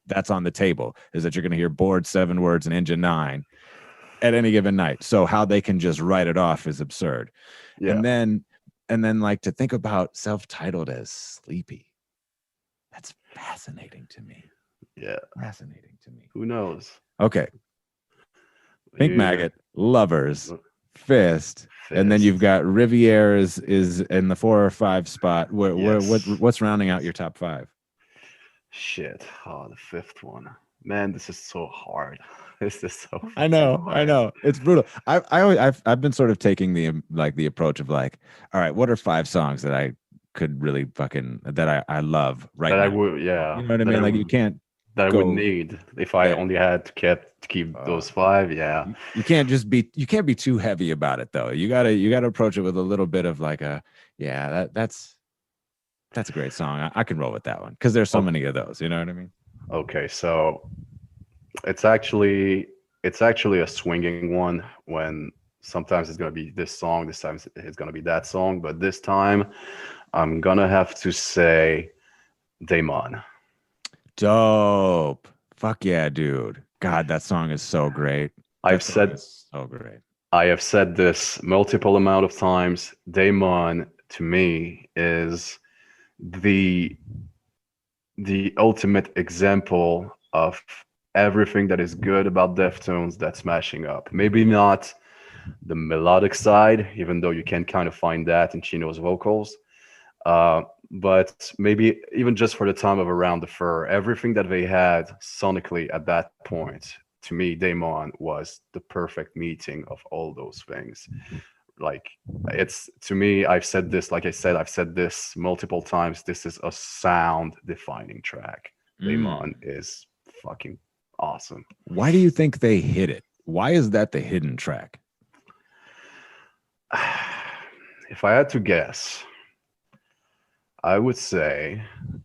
that's on the table, is that you're going to hear Bored, 7 Words, and Engine 9 at any given night. So how they can just write it off is absurd. Yeah. And then like to think about self-titled as Sleepy. That's fascinating to me. Yeah. Fascinating to me. Who knows? Okay. Pink Maggot, Lovers. Fist. And then Fist. you've got Riviere is in the 4 or 5 spot. Yes. What's rounding out your top 5? Shit. Oh, the fifth one. Man, this is so hard. This is so I know, hard. I know. It's brutal. I've been sort of taking the approach of like, all right, what are 5 songs that I could really fucking that I love right That now? I would, yeah. You know what I that mean? I Like you would, can't that I would go. need if I Yeah. only had to keep Uh, those 5. Yeah. you can't be too heavy about it though. You gotta approach it with a little bit of like that's a great song. I can roll with that one because there's so many of those. You know what I mean? Okay, so it's actually a swinging one. When sometimes it's gonna be this song, this time it's gonna be that song, but this time I'm gonna have to say Daemon. Dope. Fuck yeah, dude. God, that song is so great. I've said so great. I have said this multiple amount of times. Daemon to me is the ultimate example of everything that is good about Deftones that's smashing up. Maybe not the melodic side, even though you can kind of find that in Chino's vocals. But maybe even just for the time of Around the Fur, everything that they had sonically at that point, to me, Daemon was the perfect meeting of all those things. Like, it's, to me, I've said this, like I said, I've said this multiple times. This is a sound defining track. Daemon is fucking awesome. Why do you think they hit it? Why is that the hidden track? If I had to guess, I would say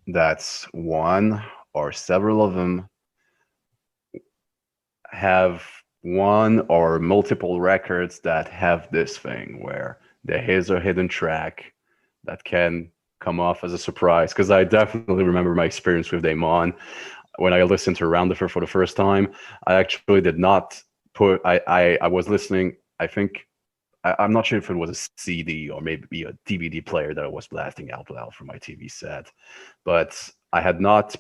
that one or several of them have one or multiple records that have this thing where there is a hidden track that can come off as a surprise. Because I definitely remember my experience with Daemon. When I listened to Around the Fur for the first time, I actually did not put, I was listening, I think, I'm not sure if it was a CD or maybe a DVD player that I was blasting out loud from my TV set, but I had not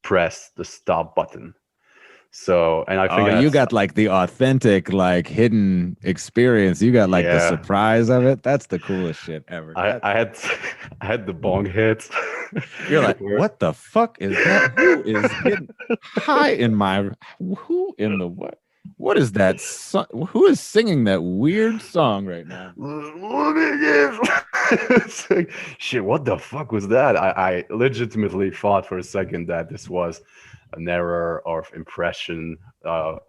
pressed the stop button. So, and I think you got like the authentic, like hidden experience. You got like the surprise of it. That's the coolest shit ever. I had the bong hit. You're like, what the fuck is that? Who is getting high in my? Who in the what? What is that? Who is singing that weird song right now? It's like, shit, what the fuck was that? I legitimately thought for a second that this was an error of impression an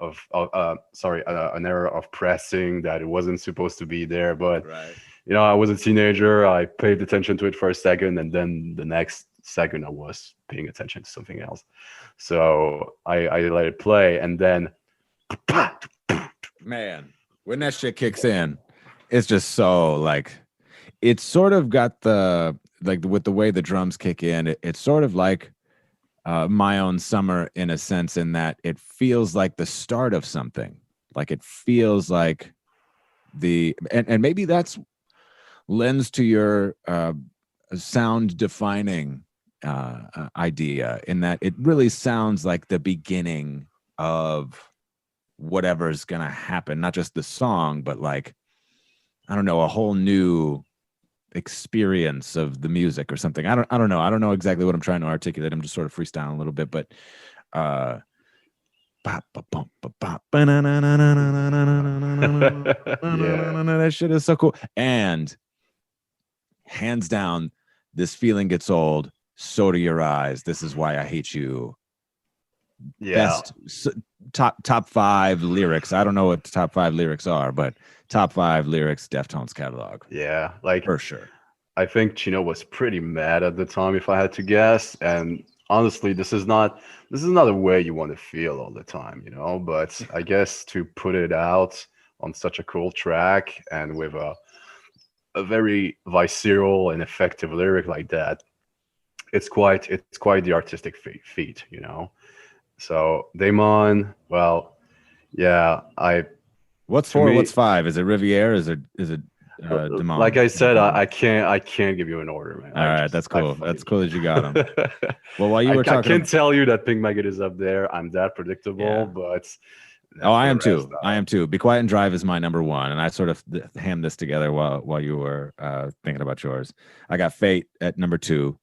error of pressing, that it wasn't supposed to be there. But right. You know, I was a teenager. I paid attention to it for a second, and then the next second I was paying attention to something else. So I let it play, and then man, when that shit kicks in, it's just so like, it's sort of got the, like with the way the drums kick in, it's sort of like My Own Summer in a sense, in that it feels like the start of something. Like it feels like and maybe that's lends to your sound defining idea, in that it really sounds like the beginning of whatever's gonna happen, not just the song, but like, I don't know, a whole new experience of the music or something. I don't know exactly what I'm trying to articulate. I'm just sort of freestyling a little bit, but that shit is so cool. And hands down, This Feeling Gets Old, So Do Your Eyes, This Is Why I Hate You. Best top 5 lyrics. I don't know what the top 5 lyrics are, but top 5 lyrics Deftones catalog. Yeah, like for sure. I think Chino was pretty mad at the time, if I had to guess. And honestly, this is not a way you want to feel all the time, you know. But I guess to put it out on such a cool track and with a very visceral and effective lyric like that, it's quite the artistic feat, you know. So Daemon, well, yeah, what's 4? What's 5? Is it Riviere? Is it Demon? Like I said, I can't give you an order, man. All right, that's cool. That's cool that you got them. Well, while you were talking, I can't tell you that Pink Maggot is up there. I'm that predictable, Yeah. but Oh, I the am rest. too. I am too. Be Quiet and Drive is my number one, and I sort of hammed this together while you were thinking about yours. I got Fate at number two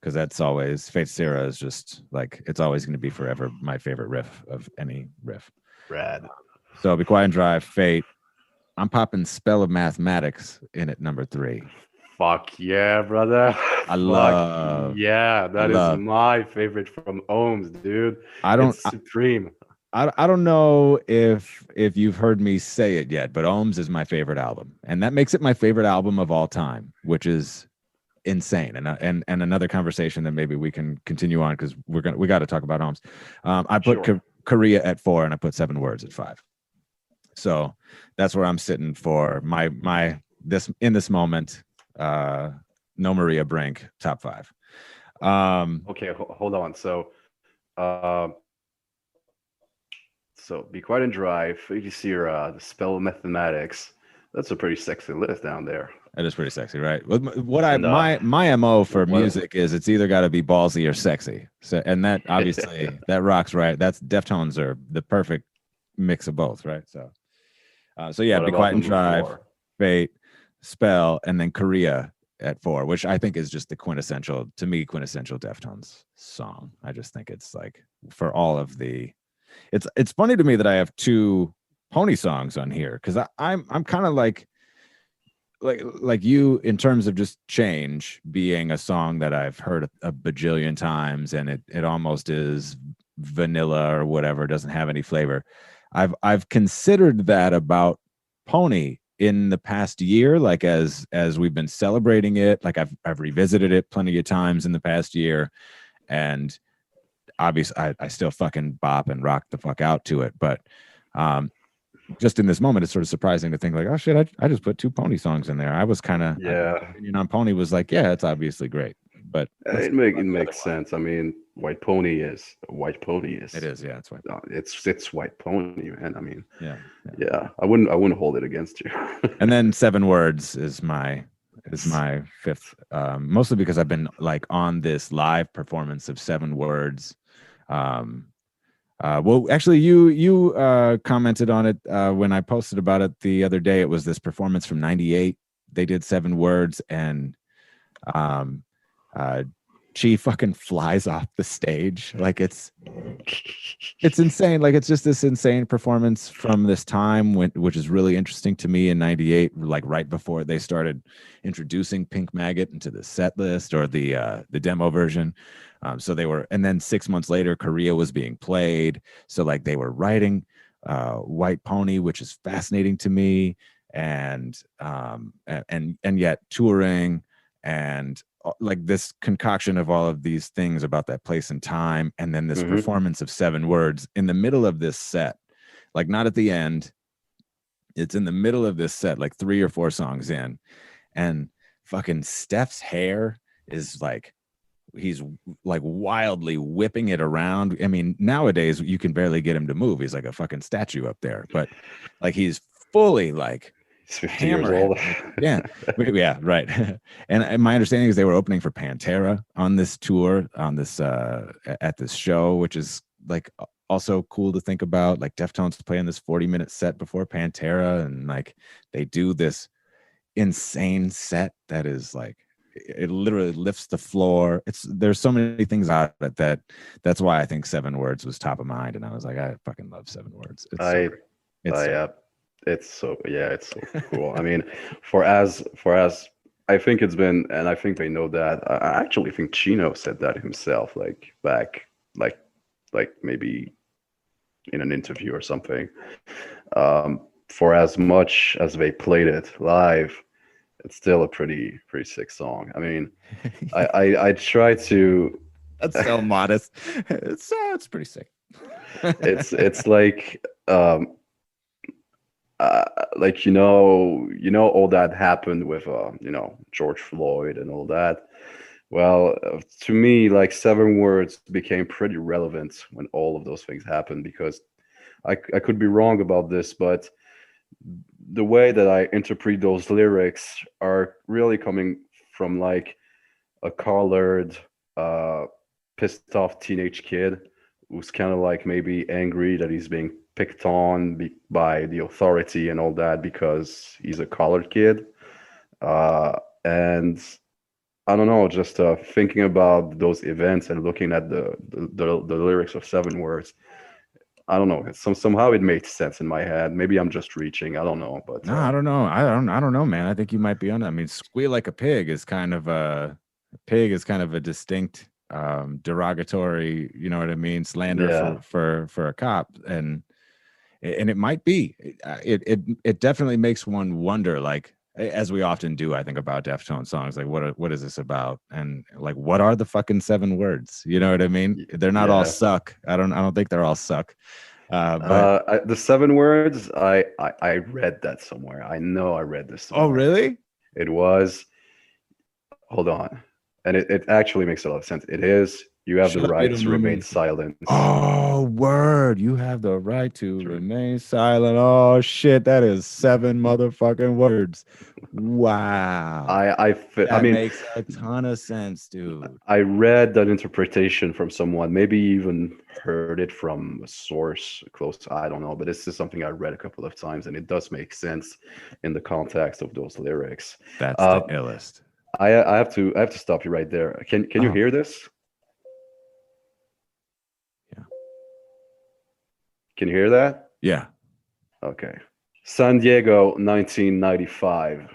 because that's always Fate Sierra is just like it's always going to be forever my favorite riff of any riff. Rad. So Be Quiet and Drive, Fate. I'm popping Spell of Mathematics in at number three. Fuck yeah, brother. I love. Yeah, that is my favorite from Ohms, dude. It's supreme. I don't know if you've heard me say it yet, but Ohms is my favorite album, and that makes it my favorite album of all time, which is insane. And another conversation that maybe we can continue on because we got to talk about Ohms. I put Korea at 4, and I put 7 Words at 5. So that's where I'm sitting for my this in this moment. No Maria Brink top 5. Okay, hold on. So Be Quiet and Drive, Fate Sierra, the Spell of Mathematics. That's a pretty sexy list down there. That is pretty sexy, right? My MO for music is it's either got to be ballsy or sexy. So, and that obviously that rocks, right? That's Deftones are the perfect mix of both, right? So yeah, Be Quiet and Drive, Fate, Spell, and then Korea at 4, which I think is just the quintessential Deftones song. I just think it's like for all of the. It's funny to me that I have 2 Pony songs on here because I'm kind of like you in terms of just Change being a song that I've heard a bajillion times and it almost is vanilla or whatever, doesn't have any flavor. I've considered that about Pony in the past year, like as we've been celebrating it, like I've revisited it plenty of times in the past year, and obviously I still fucking bop and rock the fuck out to it, but just in this moment it's sort of surprising to think like, oh shit, I just put 2 Pony songs in there. I was kind of my opinion on Pony was like, yeah, it's obviously great, but it makes sense. I mean, White Pony is. It is, yeah, it's White. It's White Pony, man. I mean, yeah. I wouldn't hold it against you. And then 7 Words is my 5th, mostly because I've been like on this live performance of 7 Words. Well, actually, you commented on it when I posted about it the other day. It was this performance from '98. They did 7 Words, and she fucking flies off the stage. Like it's insane. Like it's just this insane performance from this time, which is really interesting to me in '98, like right before they started introducing Pink Maggot into the set list or the demo version. So they were, and then 6 months later, Korea was being played. So like they were writing White Pony, which is fascinating to me, and yet touring and like this concoction of all of these things about that place and time, and then this performance of 7 Words in the middle of this set, like not at the end. It's in the middle of this set, like 3 or 4 songs in, and fucking Steph's hair is like. He's like wildly whipping it around. I mean, nowadays you can barely get him to move. He's like a fucking statue up there, but like he's fully like 50 years old. yeah, right. And my understanding is they were opening for Pantera on this tour, on this at this show, which is like also cool to think about. Like Deftones playing this 40-minute set before Pantera, and like they do this insane set that is like. It literally lifts the floor. There's so many things out of it that's why I think 7 Words was top of mind, and I was like, I fucking love 7 Words. It's so cool. I mean, for as I think it's been, and I think they know that. I actually think Chino said that himself, like back, like maybe in an interview or something. For as much as they played it live. It's still a pretty sick song. I mean, I try to. That's so modest. It's pretty sick. it's like all that happened with George Floyd and all that. Well, to me, like 7 Words became pretty relevant when all of those things happened, because I could be wrong about this, but the way that I interpret those lyrics are really coming from like a colored, pissed off teenage kid who's kind of like maybe angry that he's being picked on by the authority and all that because he's a colored kid. And I don't know, just thinking about those events and looking at the lyrics of Seven Words, I don't know. Somehow it made sense in my head. Maybe I'm just reaching. I don't know, but No, I don't know. I don't know, man. I think you might be on. I mean, squeal like a pig is kind of a distinct derogatory, you know what I mean, slander Yeah. for a cop, and it might be. It definitely makes one wonder, like, as we often do, I think, about Deftones songs, like what is this about, and like what are the fucking 7 words? You know what I mean? They're not all Yeah. suck. I don't think they're all suck. But the 7 words, I read that somewhere. I know I read this somewhere. oh, really? It was, hold on. And it actually makes a lot of sense. It is, you have the right to remain silent. Oh, word. You have the right to remain silent. Oh, shit. That is 7 motherfucking words. Wow. I mean, makes a ton of sense, dude. I read that interpretation from someone, maybe even heard it from a source close. I don't know, but this is something I read a couple of times, and it does make sense in the context of those lyrics. That's the illest. I have to stop you right there. Can you hear this? Yeah. Can you hear that? Yeah. Okay. San Diego, 1995.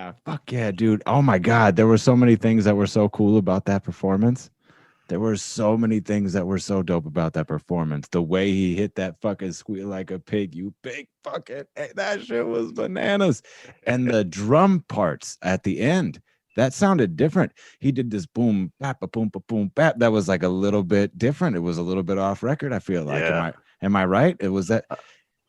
Yeah, fuck yeah, dude. Oh my God. There were so many things that were so cool about that performance. There were so many things that were so dope about that performance. The way he hit that fucking squeal like a pig, you big fucking, hey, that shit was bananas. And the drum parts at the end, that sounded different. He did this boom, bap, a boom, ba, boom, bap. That was like a little bit different. It was a little bit off record, I feel like. Yeah. Am I right? It was that, I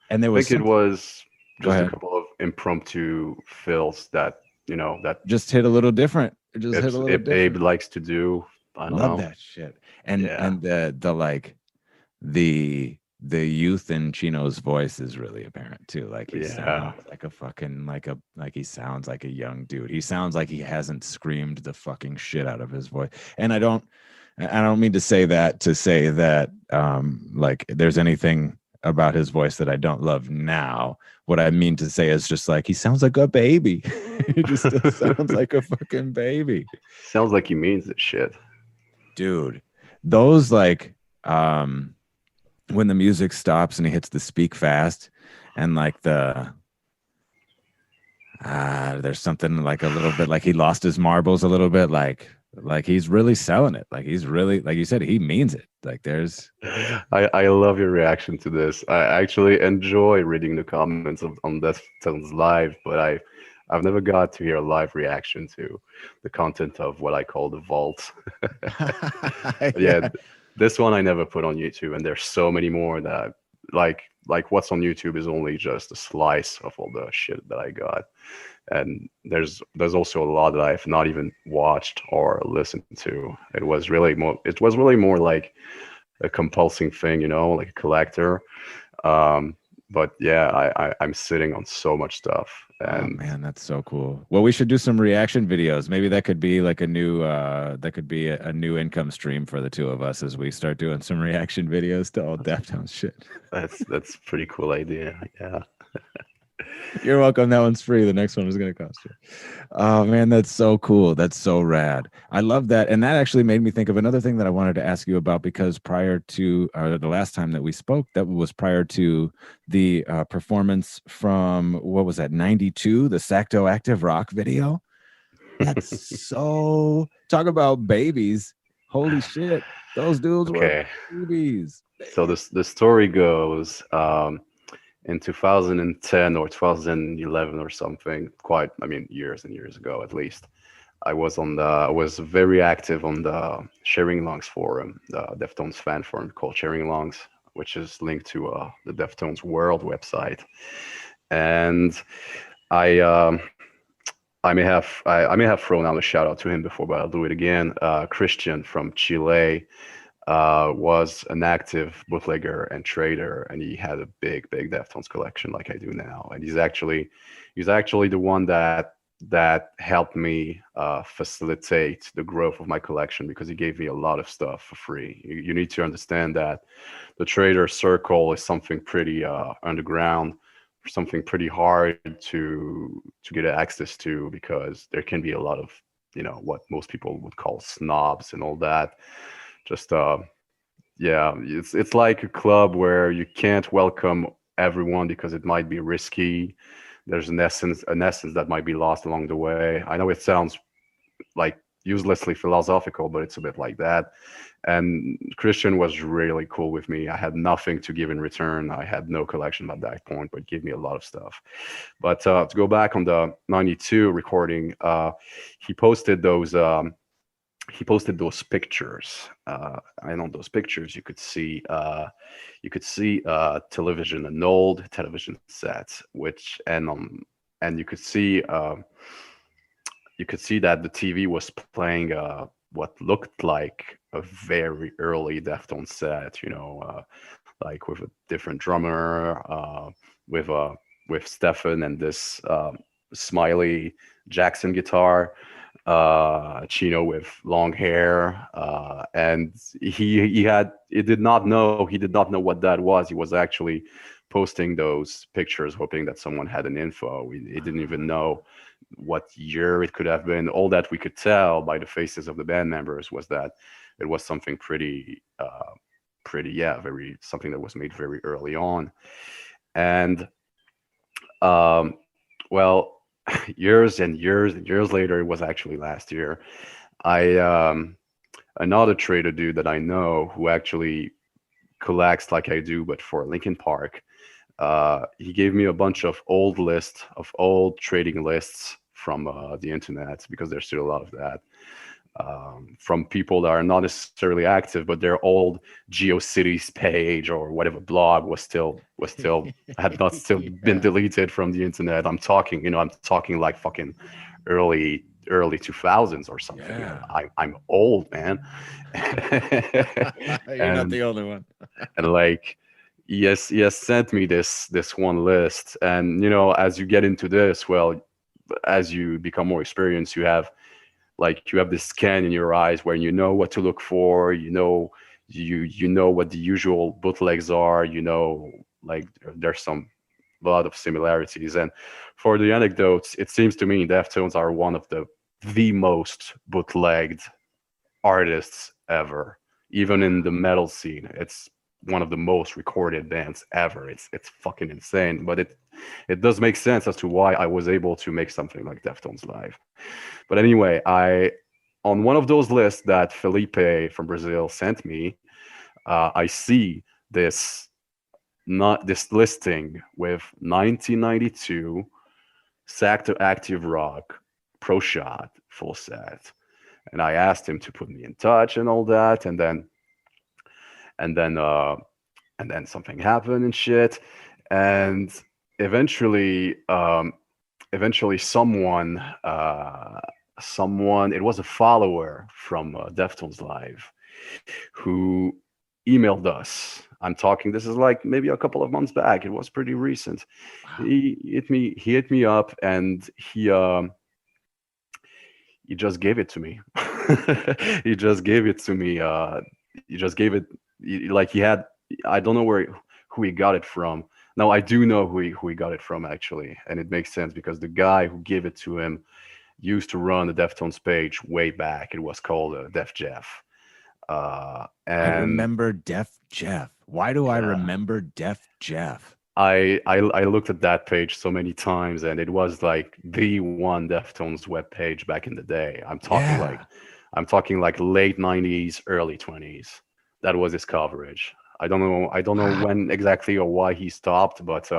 and there was think it something. was Go just a ahead. couple of impromptu fills that, that Just hit a little different. It just hit a little Abe different. likes to do. I don't Love know. that shit. And Yeah. and the like the youth in Chino's voice is really apparent too. Like he Yeah. sounds like a fucking like he sounds like a young dude. He sounds like he hasn't screamed the fucking shit out of his voice. And I don't mean to say that like there's anything about his voice that I don't love now. What I mean to say is just like he sounds like a baby. He just still sounds like a fucking baby. Sounds like he means this shit. Dude, those like when the music stops and he hits the speak fast and like there's something like a little bit like he lost his marbles a little bit, like he's really selling it, like he's really, like you said, he means it. Like there's I love your reaction to this. I actually enjoy reading the comments on Deftones Live, but I've never got to hear a live reaction to the content of what I call the vault. But yeah, this one I never put on YouTube, and there's so many more that like what's on YouTube is only just a slice of all the shit that I got. And there's also a lot that I've not even watched or listened to. It was really more like a compulsing thing, like a collector. But yeah, I'm sitting on so much stuff. Oh And man, that's so cool. Well, we should do some reaction videos. Maybe that could be like a new a new income stream for the two of us as we start doing some reaction videos to all Deftones shit. that's a pretty cool idea. Yeah. You're welcome. That one's free. The next one is going to cost you. Oh man, that's so cool. That's so rad. I love that. And that actually made me think of another thing that I wanted to ask you about, because prior to the last time that we spoke, that was prior to the performance from, what was that, 92, the Sacto Active Rock video. That's so, talk about babies. Holy shit. Those dudes Okay. were babies. So the story goes, in 2010 or 2011 or something, years and years ago at least, I was very active on the Sharing Lungs forum, the Deftones fan forum called Sharing Lungs, which is linked to the Deftones World website. And I may have thrown out a shout out to him before, but I'll do it again. Christian from Chile was an active bootlegger and trader, and he had a big Deftones collection like I do now. And he's actually the one that helped me facilitate the growth of my collection, because he gave me a lot of stuff for free. You need to understand that the trader circle is something pretty underground, something pretty hard to get access to, because there can be a lot of what most people would call snobs and all that. Just yeah, it's like a club where you can't welcome everyone because it might be risky. There's an essence that might be lost along the way. I know it sounds like uselessly philosophical, but it's a bit like that. And Christian was really cool with me. I had nothing to give in return. I had no collection at that point, but gave me a lot of stuff. But to go back on the 92 recording, he posted those pictures, and on those pictures you could see television, an old television set, and you could see that the TV was playing what looked like a very early Deftones set, like with a different drummer, with Stefan and this Smiley Jackson guitar, Chino with long hair, and he did not know what that was. He was actually posting those pictures hoping that someone had an info. He didn't even know what year it could have been. All that we could tell by the faces of the band members was that it was something something that was made very early on. And well, years and years and years later, it was actually last year. I Another trader dude that I know who actually collects like I do, but for Linkin Park. He gave me a bunch of old lists of old trading lists from the internet because there's still a lot of that. From people that are not necessarily active, but their old GeoCities page or whatever blog was still had not still been Yeah. deleted from the internet. I'm talking like fucking early 2000s or something. Yeah. I'm old, man. You're not and the only one. and like he has sent me this one list, and as you get into this, well, as you become more experienced, you have this scan in your eyes where you know what to look for. You know what the usual bootlegs are. Like there's some lot of similarities. And for the anecdotes, it seems to me Deftones are one of the most bootlegged artists ever. Even in the metal scene, it's one of the most recorded bands ever. It's fucking insane, but it does make sense as to why I was able to make something like Deftones live. But anyway, I on one of those lists that Felipe from Brazil sent me, I see this not this listing with 1992 Sacto Active Rock Pro Shot full set, and I asked him to put me in touch and all that, and then uh, and then something happened and shit, and eventually eventually someone, it was a follower from Deftones Live who emailed us. I'm talking, this is like maybe a couple of months back. It was pretty recent. Wow. He hit me up, and he just gave it to me. He just gave it to me. He just gave it like he had. I don't know who he got it from. Now I do know who he got it from actually, and it makes sense because the guy who gave it to him used to run the Deftones page way back. It was called Def Jeff. I And remember Def Jeff. Why do I yeah, remember Def Jeff? I looked at that page so many times, and it was like the one Deftones web page back in the day. Yeah. I'm talking like late 90s, early 20s. That was his coverage. I don't know Wow. when exactly or why he stopped, but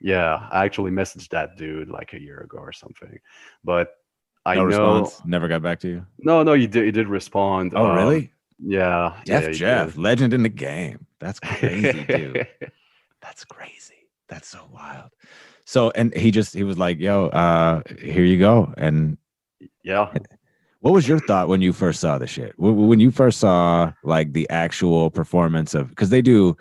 yeah, I actually messaged that dude like a year ago or something. But I No know, response. Never got back to you. no, he did respond. Oh, really? Yeah, Def he Jeff, did. legend in the game. That's crazy, dude. That's crazy. That's so wild. So, and he was like, "Yo, here you go." And Yeah. what was your thought when you first saw the shit? When you first saw like the actual performance of, because they do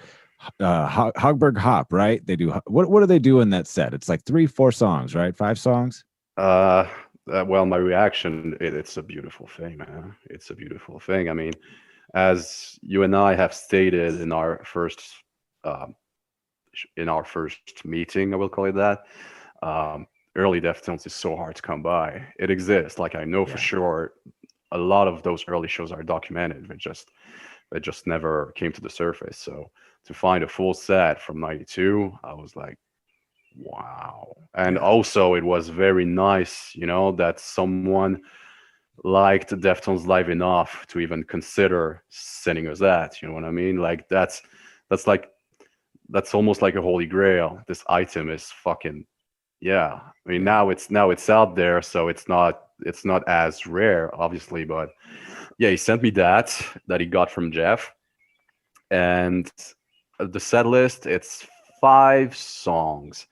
Hogberg Hop, right? They do what do they do in that set? It's like 3, 4 songs, right? 5 songs. Uh, well, my reaction, it's a beautiful thing, man. It's a beautiful thing. I mean, as you and I have stated um, in our first meeting, I will call it that. Um, Early Deftones is so hard to come by. It exists, like I know for Yeah. sure. A lot of those early shows are documented. It just never came to the surface. So to find a full set from '92, I was like, wow. And Yeah. also, it was very nice, that someone liked Deftones live enough to even consider sending us that. You know what I mean? Like that's like that's almost like a holy grail. This item is fucking, yeah. I mean, Yeah. now it's out there, so it's not as rare, obviously, but yeah, he sent me that he got from Jeff, and the set list, it's 5 songs.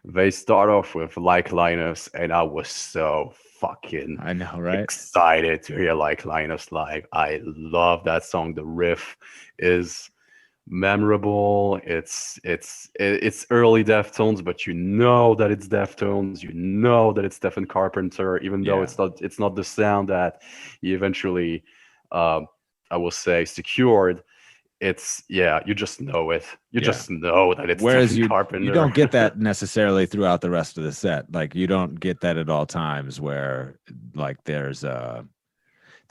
They start off with Like Linus, and I was so fucking I know, right? excited to hear Like Linus live. I love that song. The riff is memorable. It's early Deftones, but you know that it's Deftones. You know that it's Stephen Carpenter, even though Yeah. it's not the sound that he eventually, uh, I will say, secured. It's, yeah, you just know it. You Yeah. just know that it's Whereas Stephen you don't get Carpenter. that necessarily throughout the rest of the set. Like you don't get that at all times where like there's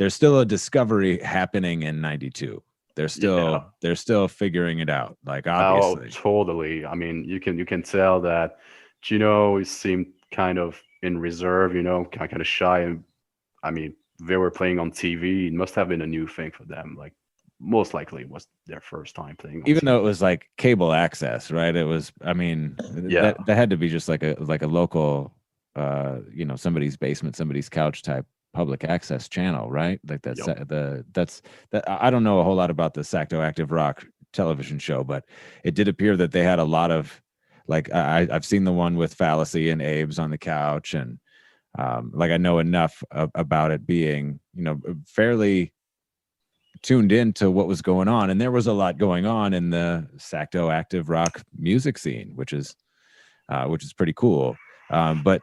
still a discovery happening in 92. Yeah. They're still figuring it out. Like Oh, obviously. totally. I mean, you can tell that Gino seemed kind of in reserve, kind of shy. And I mean, they were playing on TV. It must have been a new thing for them. Like most likely it was their first time playing on Even TV. though it was like cable access, right? It was, I mean, Yeah. that had to be just like a local, somebody's basement, somebody's couch type public access channel, right? Like that's Yep. that. I don't know a whole lot about the Sacto Active Rock television show, but it did appear that they had a lot of, like, I've seen the one with Fallacy and Abe's on the couch, and like I know enough about it being, fairly tuned into what was going on, and there was a lot going on in the Sacto Active Rock music scene, which is pretty cool. But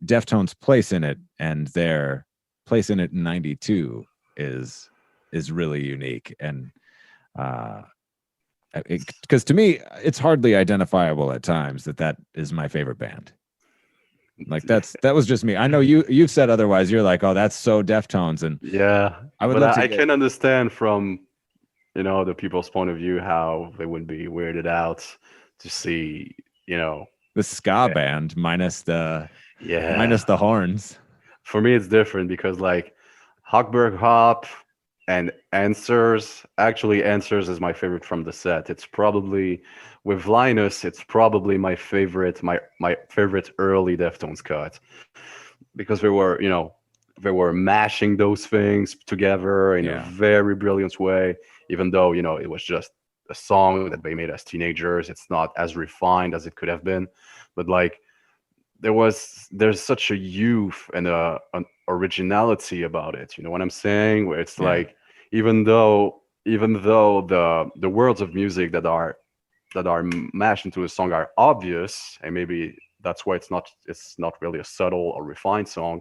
Deftones' place in it and their place in it in '92 is really unique, and because to me it's hardly identifiable at times that is my favorite band. Like that was just me. I know you've said otherwise. You're like, oh, that's so Deftones, and Yeah. I would But love to I get can understand from, the people's point of view how they would be weirded out to see, the ska yeah. band minus the Yeah. horns. For me, it's different because like Hochberg Hop and Answers, actually Answers is my favorite from the set. It's probably with Linus, it's probably my favorite, my favorite early Deftones cut because they were mashing those things together in a Yeah. very brilliant way, even though, it was just a song that they made as teenagers. It's not as refined as it could have been, but like there's such a youth and an originality about it. You know what I'm saying? Where it's Yeah. like even though the words of music that are mashed into a song are obvious, and maybe that's why it's not really a subtle or refined song.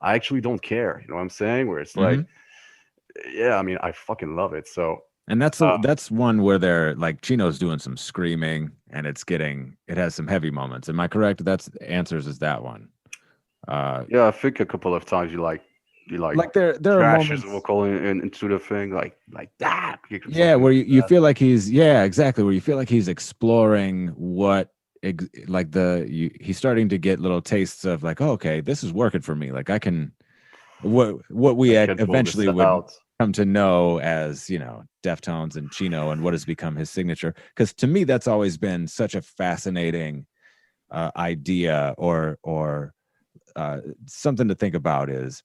I actually don't care. You know what I'm saying? Where it's like, yeah, I mean, I fucking love it. So And that's one where they're like Chino's doing some screaming, and it has some heavy moments. Am I correct? That's Answers is that one. yeah, I think a couple of times you like there are crashes moments, vocal into the thing like that. yeah, where you feel like he's, yeah, exactly, where you feel like he's exploring what he's starting to get little tastes of like, oh, okay, this is working for me. Like I can, what we I can pull this eventually would out. come to know as, Deftones and Chino, and what has become his signature. Because to me, that's always been such a fascinating idea, or something to think about is,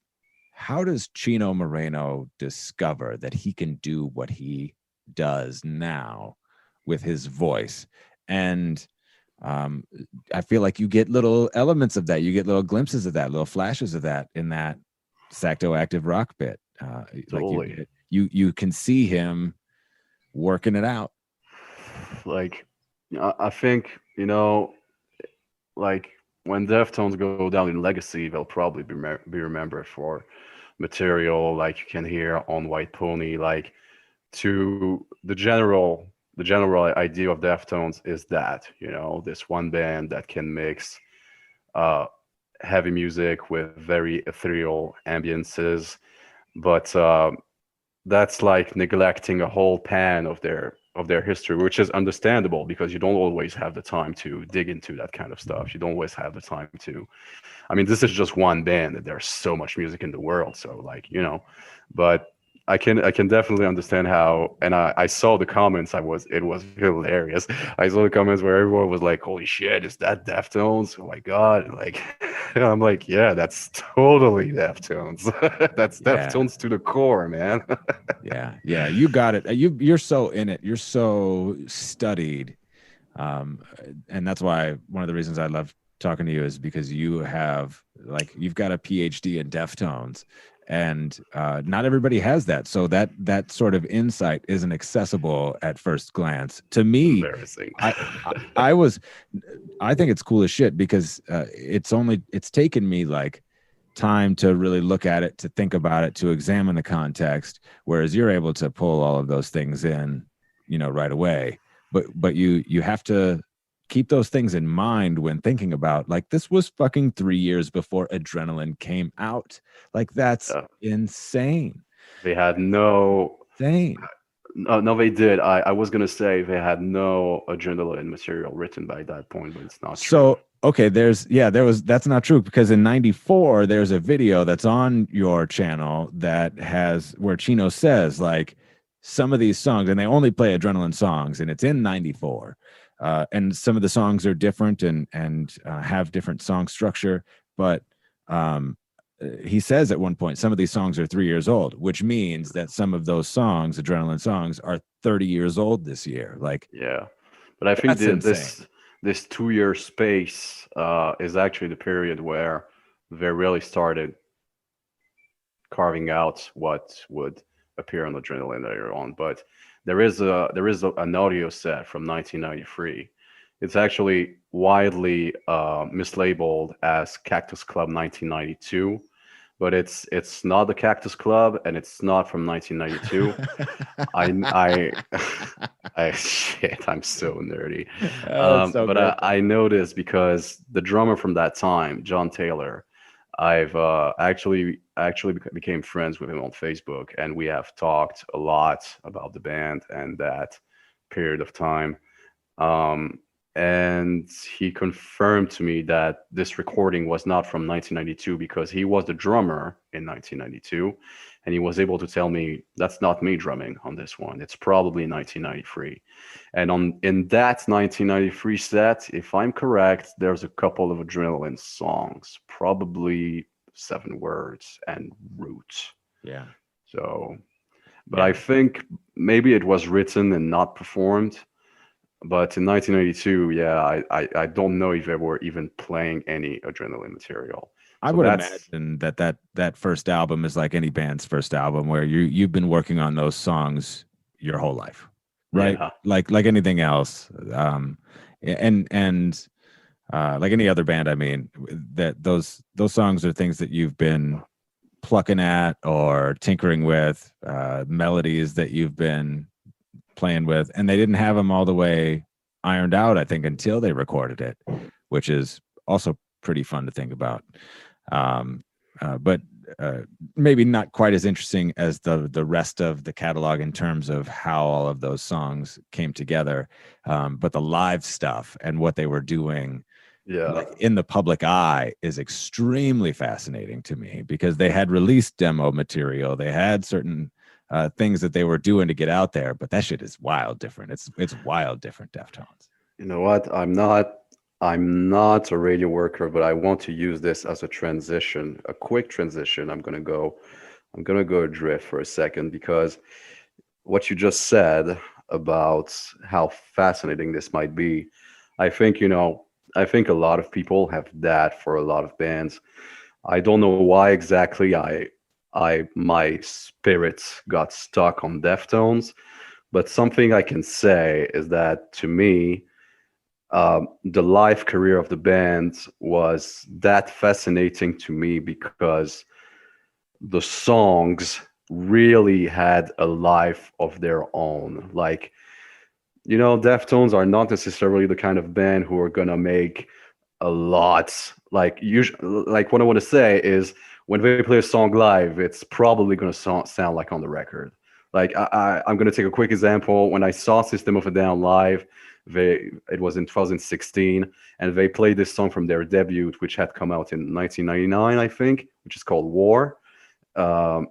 how does Chino Moreno discover that he can do what he does now with his voice? And I feel like you get little elements of that. You get little glimpses of that, little flashes of that in that Sacto Active Rock bit. Totally. Like you can see him working it out. Like I think, like when Deftones go down in legacy, they'll probably be remembered for material like you can hear on White Pony. Like to the general idea of Deftones is that, this one band that can mix heavy music with very ethereal ambiances, but that's like neglecting a whole pan of their history, which is understandable because you don't always have the time to dig into that kind of stuff. You don't always have the time to. I mean, this is just one band, and there's so much music in the world. So like, but I can definitely understand how. And I saw the comments. It was hilarious. I saw the comments where everyone was like, "Holy shit, is that Deftones? Oh my god!" And like, and I'm like, "Yeah, that's totally Deftones. That's Deftones to the core, man." Yeah, you got it. You're so in it. You're so studied, and that's why one of the reasons I love talking to you is because you've got a PhD in Deftones, and not everybody has that. So that sort of insight isn't accessible at first glance. To me, Embarrassing. I think it's cool as shit because it's taken me like time to really look at it, to think about it, to examine the context, whereas you're able to pull all of those things in, right away. But you have to keep those things in mind when thinking about, like, this was fucking 3 years before Adrenaline came out. Like, that's insane. They had no No, they did. I was gonna say they had no adrenaline material written by that point, but it's not true. So okay, that's not true because in '94 there's a video that's on your channel that has where Chino says like some of these songs, and they only play Adrenaline songs, and it's in '94, and some of the songs are different and have different song structure, but um, he says at one point some of these songs are 3 years old, which means that some of those songs, Adrenaline songs, are 30 years old this year. Like Yeah, but I think that's insane. this 2 year space is actually the period where they really started carving out what would appear on Adrenaline later on. But an audio set from 1993. It's actually widely mislabeled as Cactus Club 1992, but it's not the Cactus Club, and it's not from 1992. I shit, I'm so nerdy. Oh, that's so But good. I know this because the drummer from that time, John Taylor, I've actually became friends with him on Facebook, and we have talked a lot about the band and that period of time. Um, and he confirmed to me that this recording was not from 1992 because he was the drummer in 1992, and he was able to tell me that's not me drumming on this one. It's probably 1993. And on in that 1993 set, if I'm correct, there's a couple of Adrenaline songs, probably 7 words and Root. Yeah. So, but I Yeah. think maybe it was written and not performed. But in 1992, yeah, I don't know if they were even playing any Adrenaline material. I So would that's imagine that first album is like any band's first album where you've been working on those songs your whole life, right? yeah, Like anything else, and like any other band. I mean, that those songs are things that you've been plucking at or tinkering with, melodies that you've been playing with, and they didn't have them all the way ironed out, I think, until they recorded it, which is also pretty fun to think about. Um, but maybe not quite as interesting as the rest of the catalog in terms of how all of those songs came together. But the live stuff and what they were doing yeah. like in the public eye is extremely fascinating to me because they had released demo material. They had certain things that they were doing to get out there, but that shit is wild different. It's wild different Deftones. You know what? I'm not a radio worker, but I want to use this as a transition, a quick transition. I'm gonna go adrift for a second because what you just said about how fascinating this might be, I think a lot of people have that for a lot of bands. I don't know why exactly my spirits got stuck on Deftones, but something I can say is that to me, the life career of the band was that fascinating to me because the songs really had a life of their own. Like, Deftones are not necessarily the kind of band who are gonna make a lot. Like, usually, like what I want to say is when they play a song live, it's probably gonna sound like on the record. Like I'm gonna take a quick example. When I saw System of a Down live, it was in 2016, and they played this song from their debut, which had come out in 1999, I think, which is called War. Um,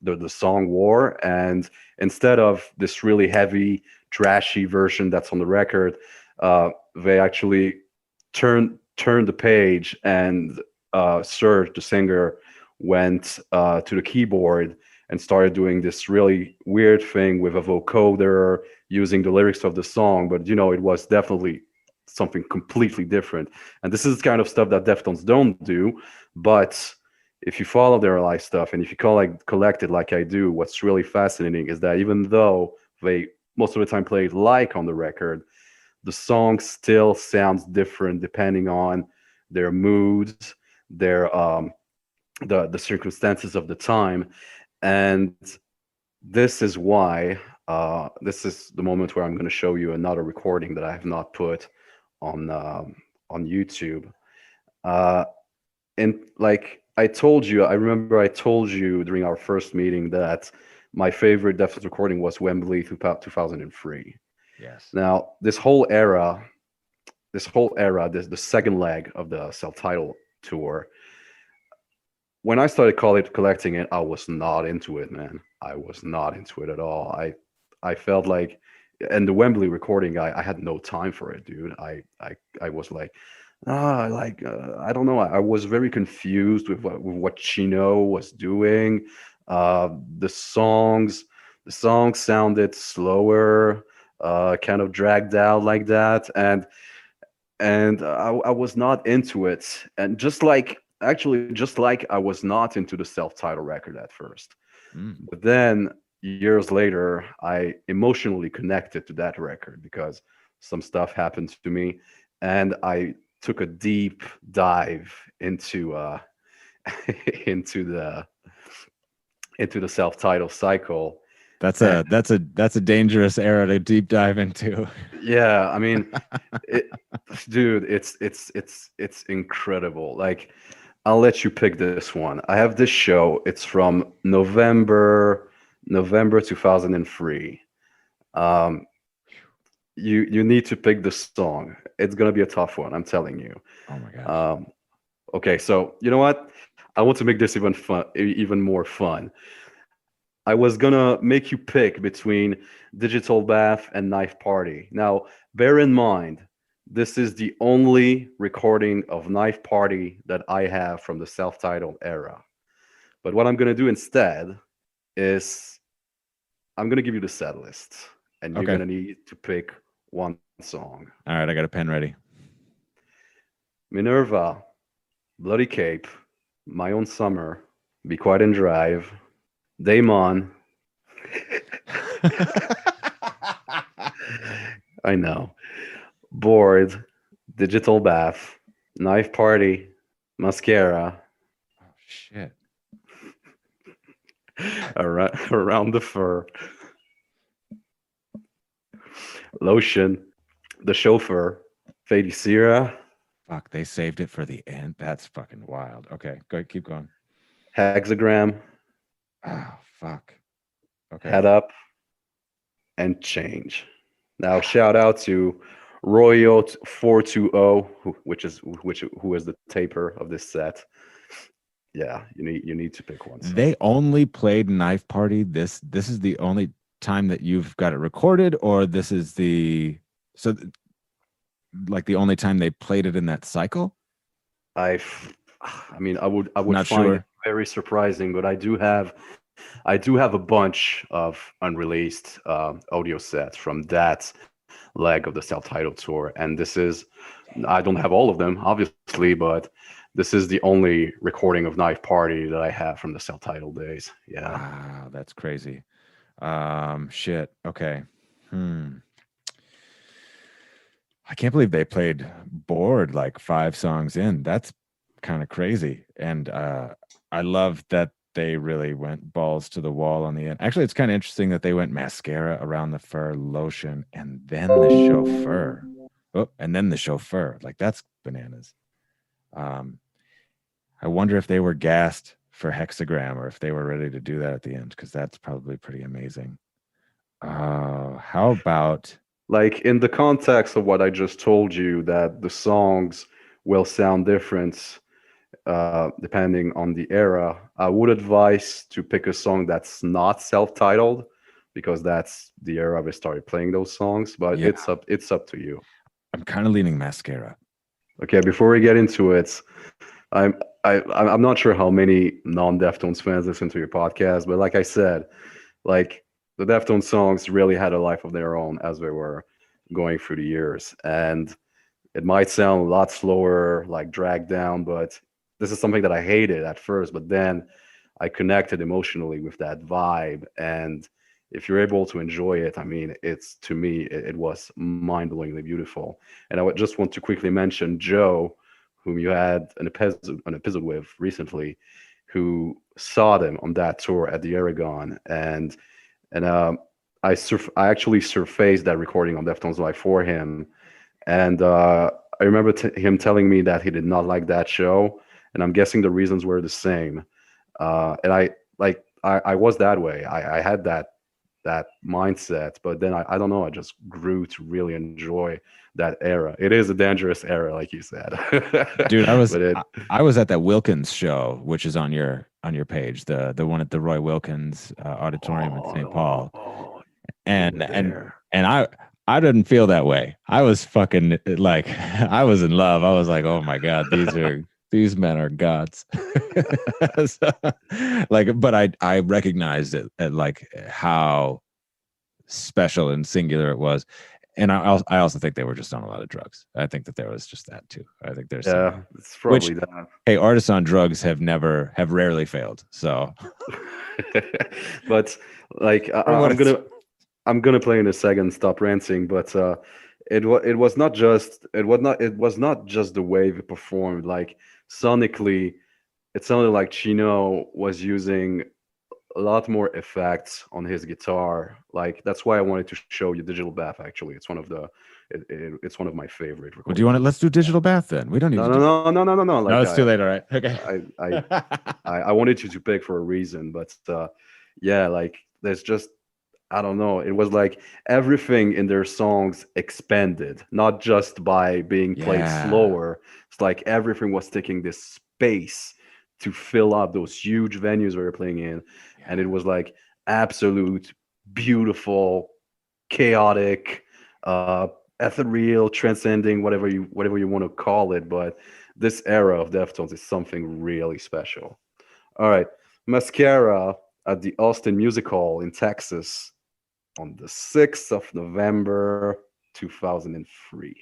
the song War, and instead of this really heavy, trashy version that's on the record, they actually turned the page, and Serge, the singer, went to the keyboard and started doing this really weird thing with a vocoder using the lyrics of the song, but it was definitely something completely different. And this is the kind of stuff that Deftones don't do, but if you follow their live stuff and if you collect it like I do, what's really fascinating is that even though they most of the time play it like on the record, the song still sounds different depending on their moods, their the circumstances of the time. And this is why this is the moment where I'm going to show you another recording that I have not put on YouTube. Uh, and like I remember I told you during our first meeting that my favorite Deftones recording was Wembley 2003. Yes. Now, this the second leg of the self-titled tour. When I started collecting it, I was not into it, man. I was not into it at all. I felt like, and the Wembley recording, I had no time for it, dude. I was like, I don't know. I was very confused with what Chino was doing. The songs sounded slower, kind of dragged out like that, and I was not into it. And just like I was not into the self-titled record at first, Mm. but then years later, I emotionally connected to that record because some stuff happened to me, and I took a deep dive into into the self-titled cycle. That's And a dangerous era to deep dive into. yeah, I mean, it, dude, it's incredible. Like, I'll let you pick this one. I have this show. It's from November 2003. Um, you need to pick the song. It's gonna be a tough one. I'm telling you. Oh my gosh. Okay, so you know what? I want to make this even more fun. I was gonna make you pick between Digital Bath and Knife Party. Now, bear in mind, this is the only recording of Knife Party that I have from the self-titled era. But what I'm gonna do instead is I'm gonna give you the set list, and you're Okay. gonna need to pick one song. All right, I got a pen ready. Minerva, Bloody Cape, My Own Summer, Be Quiet and Drive, Daemon. I know. Bored, Digital Bath, Knife Party, Mascara, Oh shit. Around the Fur, Lotion, The Chauffeur, Fady Sierra, Fuck, they saved it for the end. That's fucking wild. Okay, go keep going. Hexagram, Oh fuck. Okay. Head Up, and Change. Now, shout out to Royo 420, who is the taper of this set. Yeah, you need to pick one. They only played Knife Party. This is the only time that you've got it recorded, or this is like the only time they played it in that cycle? I mean, I would Not find sure. it very surprising, but I do have a bunch of unreleased audio sets from that leg of the self-titled tour, and I don't have all of them, obviously, but this is the only recording of Knife Party that I have from the self-titled days. Yeah. Wow, that's crazy. Shit. Okay. I can't believe they played Bored like 5 songs in. That's kind of crazy. And I love that they really went balls to the wall on the end. Actually, it's kind of interesting that they went Mascara, Around the Fur, Lotion, and then the Chauffeur. Oh, and then the Chauffeur. Like, that's bananas. I wonder if they were gassed for Hexagram or if they were ready to do that at the end, because that's probably pretty amazing. How about, Like, in the context of what I just told you, that the songs will sound different depending on the era, I would advise to pick a song that's not self-titled, because that's the era we started playing those songs. But Yeah. it's up to you. I'm kind of leaning Mascara. Okay, before we get into it, I'm not sure how many non-Deftones fans listen to your podcast, but like I said, like, the Deftones songs really had a life of their own as they were going through the years, and it might sound a lot slower, like dragged down, but this is something that I hated at first, but then I connected emotionally with that vibe. And if you're able to enjoy it, I mean, to me, it was mind-blowingly beautiful. And I would just want to quickly mention Joe, whom you had an episode with recently, who saw them on that tour at the Aragon, and I actually surfaced that recording on Deftones Live for him, and I remember him telling me that he did not like that show, and I'm guessing the reasons were the same. And I was that way. I had that mindset, but then I don't know. I just grew to really enjoy that era. It is a dangerous era, like you said. Dude, But it, I was at that Wilkins show, which is on your page, the one at the Roy Wilkins Auditorium in St. Paul, and I didn't feel that way. I was fucking like I was in love. I was like, oh my god, these men are gods. So, like, but I recognized it at like how special and singular it was. And I also think they were just on a lot of drugs. I think that there was just that too. I think there's yeah, it's probably that. Hey, artists on drugs have rarely failed. So, but like I'm gonna play in a second. Stop ranting. But it was not just the way we performed. Like sonically, it sounded like Chino was using a lot more effects on his guitar. Like that's why I wanted to show you Digital Bath. Actually, it's one of it's one of my favorite recordings. Well, do you want to? Let's do Digital Bath then. We don't need no. Like, no, it's too late. All right. Okay. I wanted you to pick for a reason, but yeah, like there's just I don't know. It was like everything in their songs expanded, not just by being played slower. It's like everything was taking this space to fill up those huge venues we were playing in. And it was like absolute, beautiful, chaotic, ethereal, transcending, whatever you want to call it. But this era of Deftones is something really special. All right, Mascara at the Austin Music Hall in Texas on the 6th of November, 2003.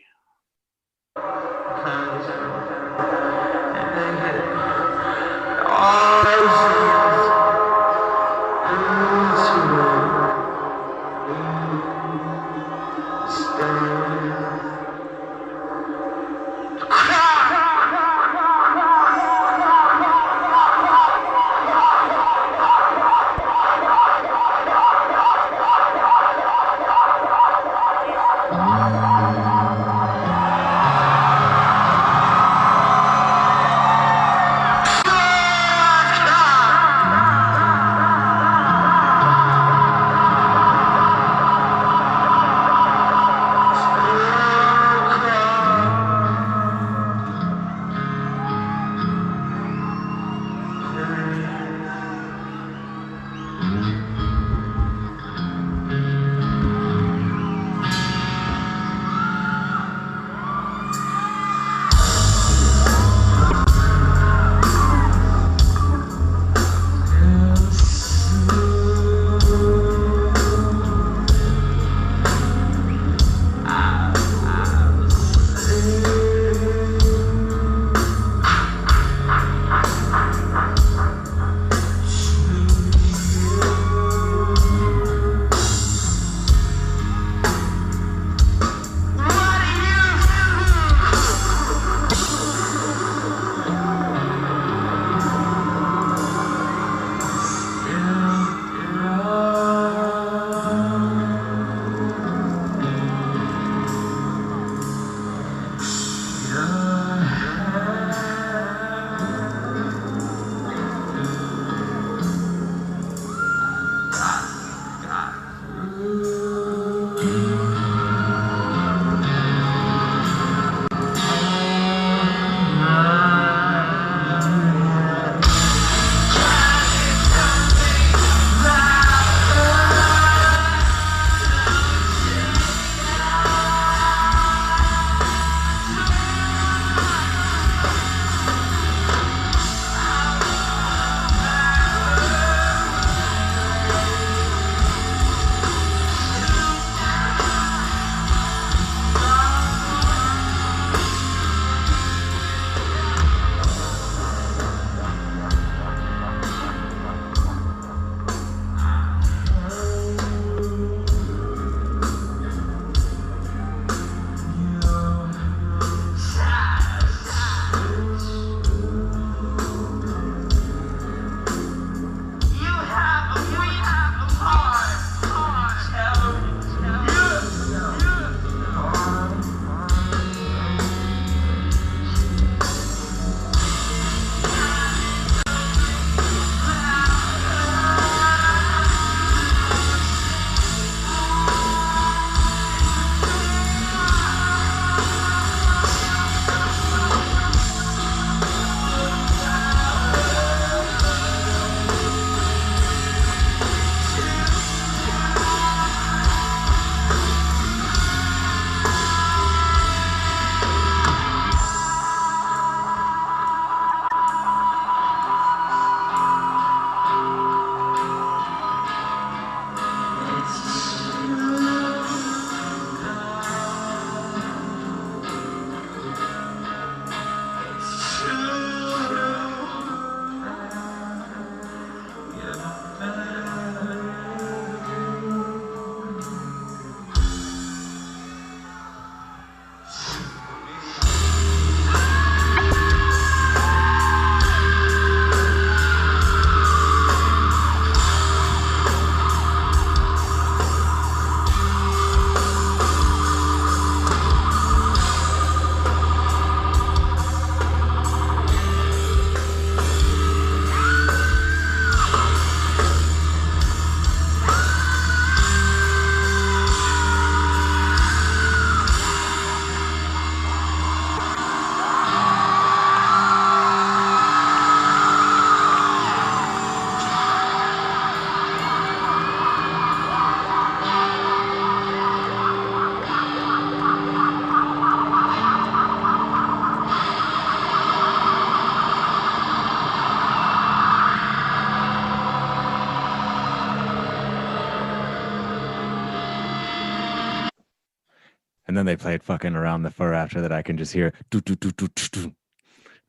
then they played fucking Around the Fur after that. I can just hear do do do do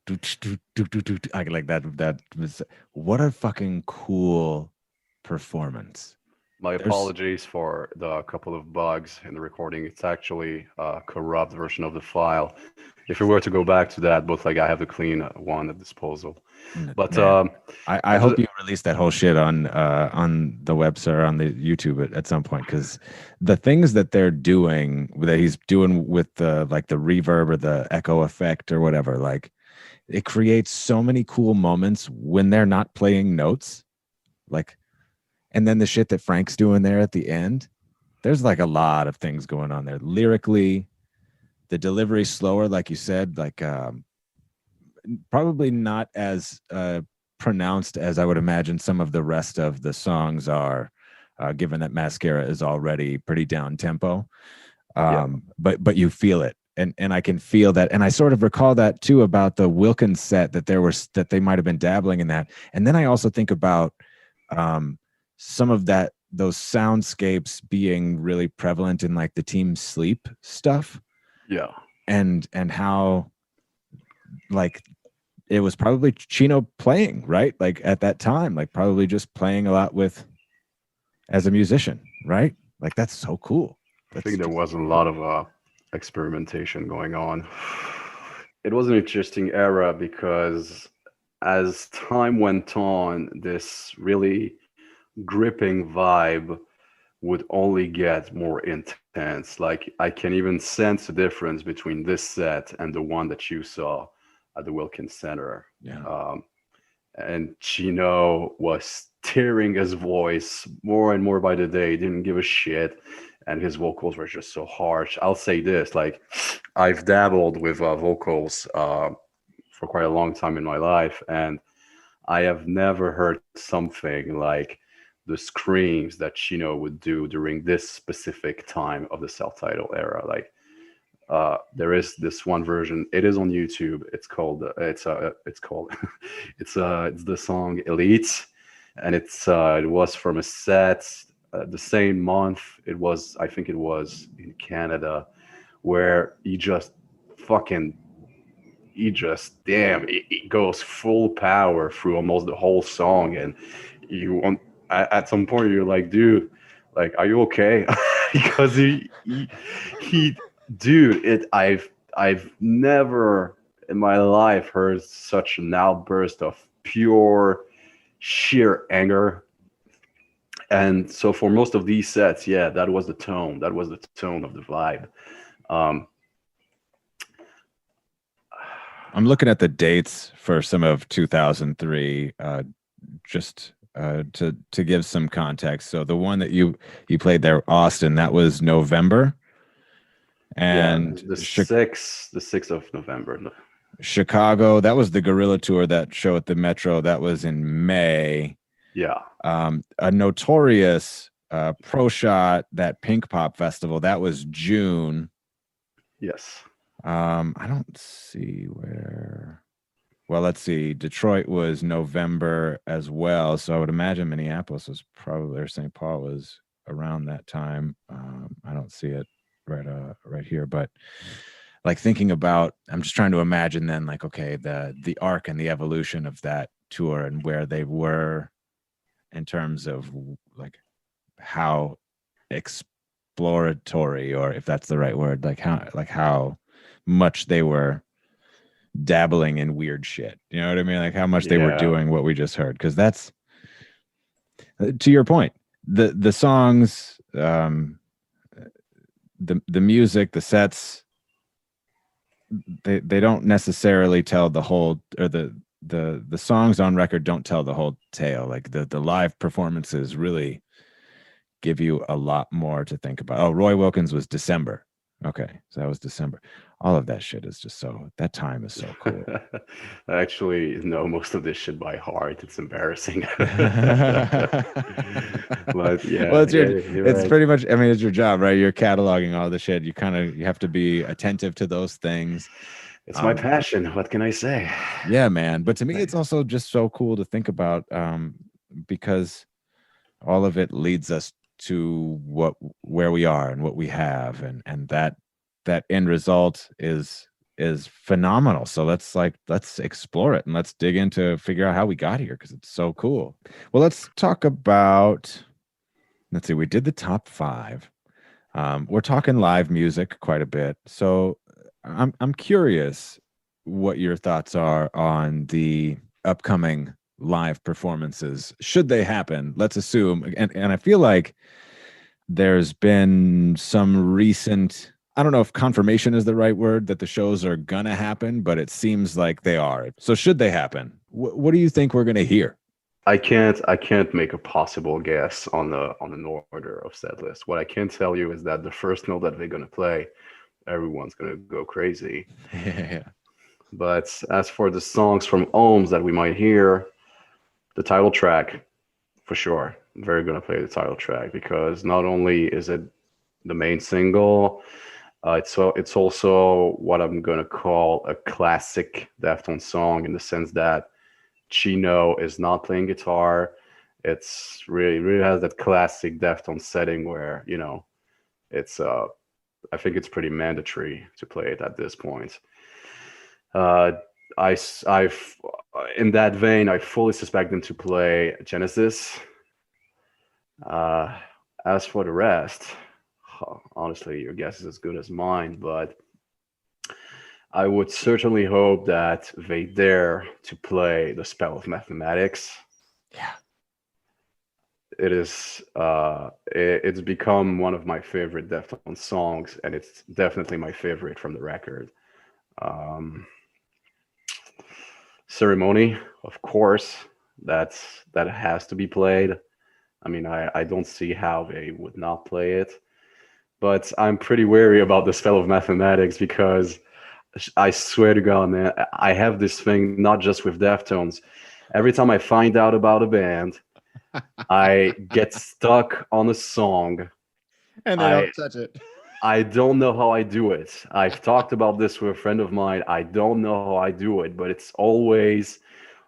do do. I like that. That was what a fucking cool performance. My apologies for the couple of bugs in the recording. It's actually a corrupt version of the file. If we were to go back to that, but like I have the clean one at disposal. But I hope you release that whole shit on the website or on the YouTube at some point, because the things that they're doing, that he's doing with the like the reverb or the echo effect or whatever, like it creates so many cool moments when they're not playing notes, like, and then the shit that Frank's doing there at the end. There's like a lot of things going on there lyrically. The delivery slower, like you said, like probably not as pronounced as I would imagine some of the rest of the songs are, given that Mascara is already pretty down tempo. But you feel it, and I can feel that, and I sort of recall that too about the Wilkins set, that they might have been dabbling in that, and then I also think about some of those soundscapes being really prevalent in like the Team Sleep stuff. Yeah. And how like it was probably Chino playing, right? Like at that time, like probably just playing a lot with as a musician, right? Like that's so cool. I think there was a lot of experimentation going on. It was an interesting era because as time went on, this really gripping vibe would only get more intense. Like I can even sense the difference between this set and the one that you saw at the Wilkins Center. Yeah. And Chino was tearing his voice more and more by the day. He didn't give a shit, and his vocals were just so harsh. I'll say this: like I've dabbled with vocals for quite a long time in my life, and I have never heard something like the screams that Chino would do during this specific time of the self-titled era. Like there is this one version. It is on YouTube. It's called it's the song Elite, and it was from a set the same month. I think it was in Canada, where he goes full power through almost the whole song, and at some point you're like, dude, like, are you okay? Because I've never in my life heard such an outburst of pure sheer anger. And so for most of these sets, yeah, that was the tone of the vibe. I'm looking at the dates for some of 2003, just to give some context. So the one that you played there, Austin, that was November, and the 6th of November. Chicago, that was the Gorilla Tour, that show at the Metro, that was in May. Yeah. A Notorious Pro Shot, that Pink Pop Festival, that was June. Yes. I don't see where. Well, let's see. Detroit was November as well, so I would imagine Minneapolis was probably, or St. Paul was around that time. I don't see it right here, but like thinking about, I'm just trying to imagine then, like, okay, the arc and the evolution of that tour and where they were in terms of like how exploratory, or if that's the right word, like how much they were dabbling in weird shit. You know what I mean? Like how much they were doing what we just heard. Because that's, to your point, the songs, the music, the sets, they don't necessarily tell the whole, or the songs on record don't tell the whole tale. Like the live performances really give you a lot more to think about. Oh, Roy Wilkins was December. Okay, so that was December. All of that shit is just that time is so cool. I actually know most of this shit by heart. It's embarrassing. But yeah, well, it's pretty much, I mean, it's your job, right? You're cataloging all the shit. You have to be attentive to those things. It's my passion. What can I say? Yeah, man. But to me, it's also just so cool to think about, because all of it leads us to where we are and what we have, and that that end result is phenomenal. So let's explore it and let's dig into figure out how we got here, because it's so cool. Well, let's talk about, let's see, we did the top 5. We're talking live music quite a bit. So I'm curious what your thoughts are on the upcoming live performances, should they happen. Let's assume, and I feel like there's been some recent, I don't know if confirmation is the right word, that the shows are gonna happen, but it seems like they are. So should they happen, what do you think we're gonna hear? I can't make a possible guess on the order of set list. What I can tell you is that the first note that they're gonna play, everyone's gonna go crazy. Yeah. But as for the songs from Ohms that we might hear, the title track, for sure, they're gonna play the title track, because not only is it the main single, it's also what I'm gonna call a classic Deftones song, in the sense that Chino is not playing guitar. It's really has that classic Deftones setting where, you know, it's I think it's pretty mandatory to play it at this point. I've in that vein, I fully suspect them to play Genesis. As for the rest, honestly, your guess is as good as mine, but I would certainly hope that they dare to play The Spell of Mathematics. Yeah. It is it's become one of my favorite Deftones songs, and it's definitely my favorite from the record. Ceremony, of course, that has to be played. I mean, I don't see how they would not play it, but I'm pretty wary about The Spell of Mathematics, because I swear to God, man, I have this thing not just with Deftones. Every time I find out about a band, I get stuck on a song, and they don't touch it. I don't know how I do it. I've talked about this with a friend of mine. I don't know how I do it, but it's always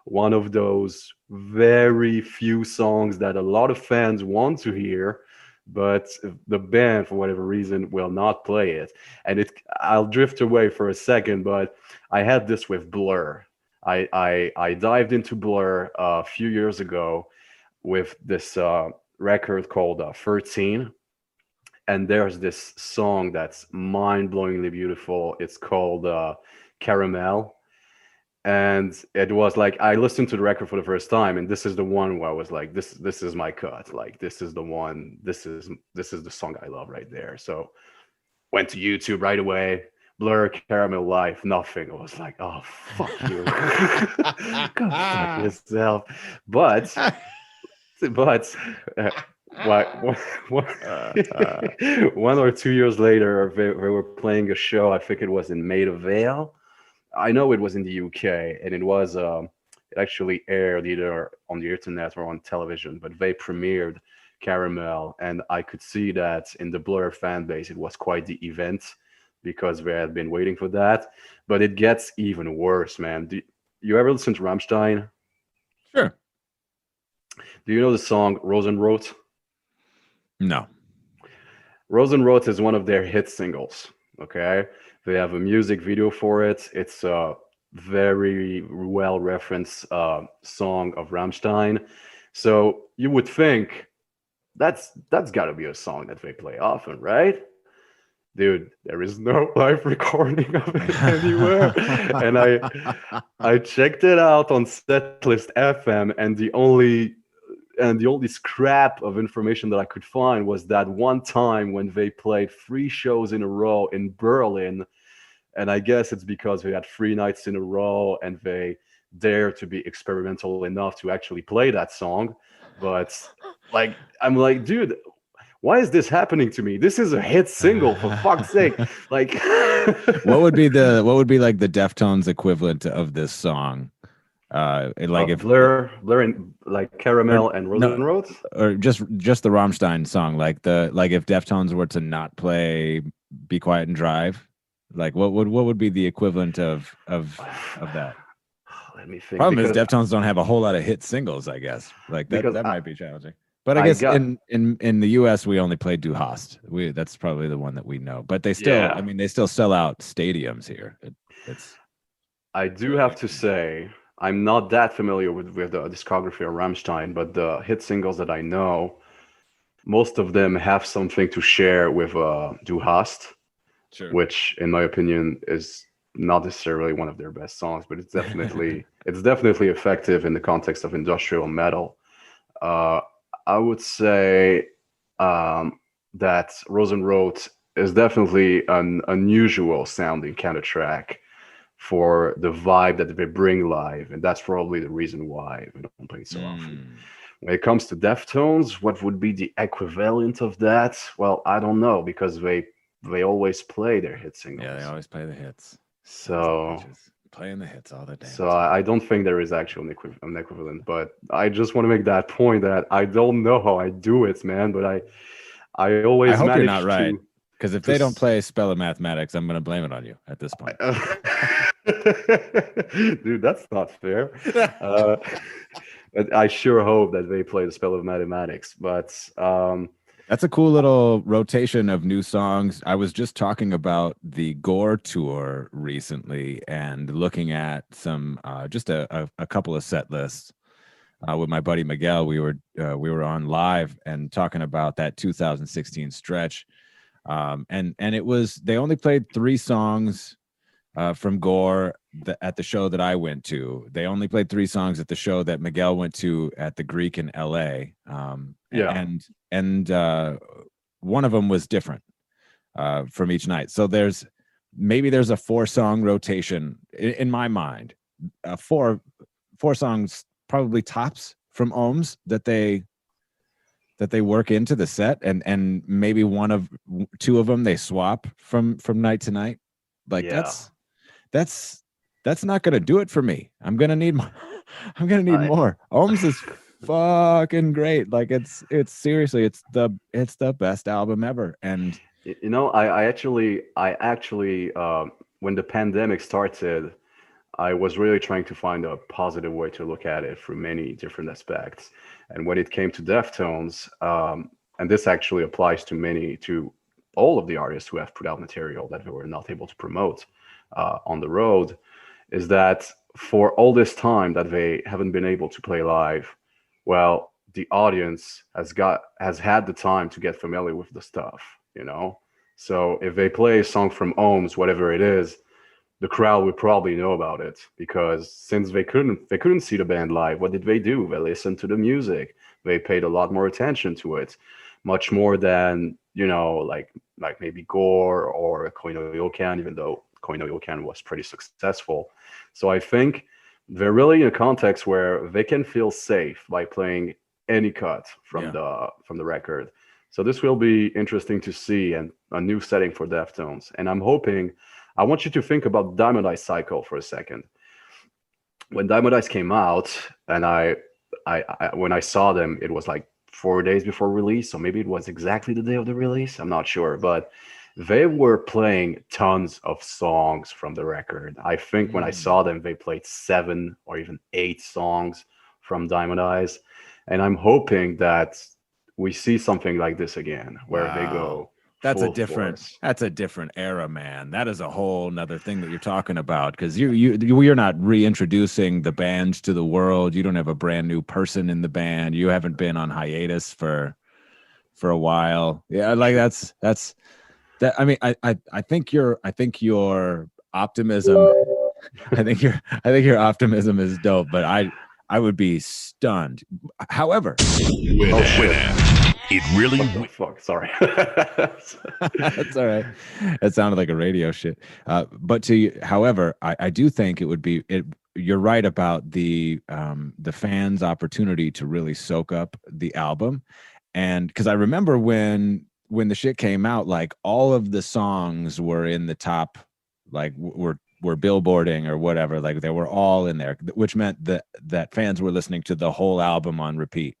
one of those very few songs that a lot of fans want to hear, but the band, for whatever reason, will not play it. And I'll drift away for a second, but I had this with Blur. I dived into Blur a few years ago with this record called 13. And there's this song that's mind-blowingly beautiful. It's called Caramel. And it was like, I listened to the record for the first time, and this is the one where I was like, this is my cut. Like, this is the one, this is the song I love right there. So went to YouTube right away, Blur, Caramel Life, nothing. I was like, oh, fuck you. Go fuck yourself. But one or 2 years later, they were playing a show. I think it was in Maida Vale. I know it was in the UK, and it was it actually aired either on the internet or on television. But they premiered Caramel, and I could see that in the Blur fan base, it was quite the event, because they had been waiting for that. But it gets even worse, man. Do you ever listen to Rammstein? Sure. Do you know the song Rosenrot? No. Rosenrot is one of their hit singles. Okay, they have a music video for it. It's a very well referenced song of Rammstein. So you would think that's got to be a song that they play often, right? Dude, there is no live recording of it anywhere. And I checked it out on Setlist FM, and the only scrap of information that I could find was that one time when they played 3 shows in a row in Berlin. And I guess it's because they had 3 nights in a row and they dared to be experimental enough to actually play that song. But like, I'm like, dude, why is this happening to me? This is a hit single, for fuck's sake. Like, what would be like the Deftones equivalent of this song? Like if Blur and like Caramel and Rosenrot, or just the Rammstein song, like if Deftones were to not play Be Quiet and Drive, like what would be the equivalent of that? Let me think. Problem is Deftones don't have a whole lot of hit singles, I guess. Like that might be challenging. But I I guess got in the US we only play Du Hast. That's probably the one that we know. But they still, yeah. I mean, they still sell out stadiums here. It's I do really have to exciting. say I'm not that familiar with the discography of Rammstein, but the hit singles that I know, most of them have something to share with Du Hast, Sure. which in my opinion is not necessarily one of their best songs, but it's definitely effective in the context of industrial metal. Uh, I would say um, that Rosenrot is definitely an unusual sounding kind of track for the vibe that they bring live, and that's probably the reason why we don't play it so often. Mm. When it comes to Deftones, what would be the equivalent of that? Well, I don't know because they always play their hit Yeah, they singles. always play the hits. Sons of So bitches. Playing the hits all the damn so time. I don't think there is actually an equivalent, but I just want to make that point that I don't know how I do it, man, but I I always hope you're not manage right. Because if to they don't play Spell of Mathematics, I'm going to blame it on you at this point. dude, that's not fair. Uh, but I sure hope that they play the Spell of Mathematics. But That's a cool little rotation of new songs. I was just talking about the Gore tour recently and looking at some just a couple of set lists with my buddy Miguel. We were on live and talking about that 2016 stretch. And it was, they only played 3 songs from Gore at the show that I went to. They only played 3 songs at the show that Miguel went to at the Greek in LA. yeah, And one of them was different from each night. So there's a 4-song rotation in my mind. Four songs probably tops from Ohms that they work into the set, and maybe 2 of them they swap from night to night. Like yeah. that's not gonna do it for me. I'm gonna need more. I'm gonna need I more. Ohms is fucking great. Like it's seriously, it's the best album ever. And I actually, when the pandemic started, I was really trying to find a positive way to look at it from many different aspects. And when it came to Deftones, and this actually applies to all of the artists who have put out material that they were not able to promote on the road, is that for all this time that they haven't been able to play live, well, the audience has had the time to get familiar with the stuff, you know. So if they play a song from Ohms, whatever it is, the crowd would probably know about it because since they couldn't see the band live, what did they do? They listened to the music. They paid a lot more attention to it, much more than like maybe Gore or Koino Yokan, even though Koino Yokan was pretty successful. So I think they're really in a context where they can feel safe by playing any cut from yeah, the record. So this will be interesting to see and a new setting for Deftones. And I'm hoping I want you to think about Diamond Eyes Cycle for a second. When Diamond Eyes came out, and when I saw them, it was like 4 days before release, so maybe it was exactly the day of the release. I'm not sure, but they were playing tons of songs from the record. I think when I mm, saw them, they played 7 or even 8 songs from Diamond Eyes, and I'm hoping that we see something like this again, where they wow. go full force. That's a different era, man. That is a whole nother thing that you're talking about, because you're not reintroducing the band to the world. You don't have a brand new person in the band. You haven't been on hiatus for a while. Yeah, like True. that's that. I mean, I think your optimism. I think your optimism is dope, but I would be stunned. However, Oh shit. It really What the fuck? Sorry. that's all right. That sounded like a radio shit. However, I do think it would be it. You're right about the fans' opportunity to really soak up the album, and because I remember when the shit came out, like all of the songs were in the top, like were billboarding or whatever. Like they were all in there, which meant that fans were listening to the whole album on repeat.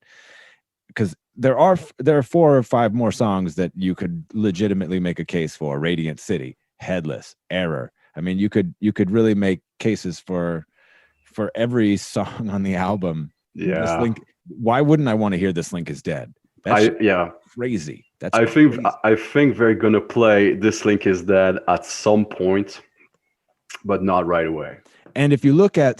Because there are 4 or 5 more songs that you could legitimately make a case for: Radiant City, Headless, Error. I mean, you could really make cases for every song on the album This Yeah. Link. Why wouldn't I want to hear This Link Is Dead? That's Yeah. crazy. That's I crazy. think they're gonna play This Link Is Dead at some point, but not right away. And if you look at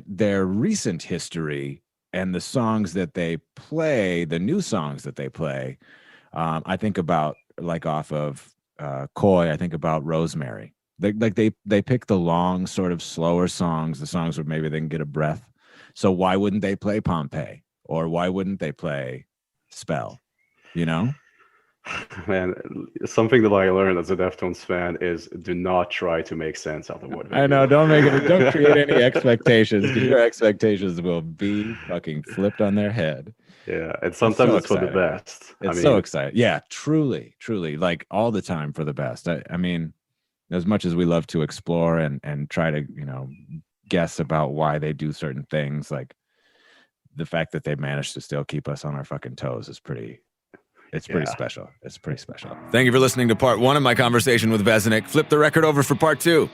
their recent history and the songs that they play, the new songs that they play, I think about like off of Koi, I think about Rosemary. They pick the long, sort of slower songs, the songs where maybe they can get a breath. So why wouldn't they play Pompeii? Or why wouldn't they play Spell? You know? Man, something that I learned as a Deftones fan is do not try to make sense out of what they I know. do. Don't create any expectations, because your expectations will be fucking flipped on their head. Yeah, and sometimes it's for the best. It's so exciting. Yeah, truly, like all the time for the best. I mean, as much as we love to explore and try to, guess about why they do certain things, like the fact that they managed to still keep us on our fucking toes is pretty special. It's pretty special. Thank you for listening to part 1 of my conversation with Vesanic. Flip the record over for part 2.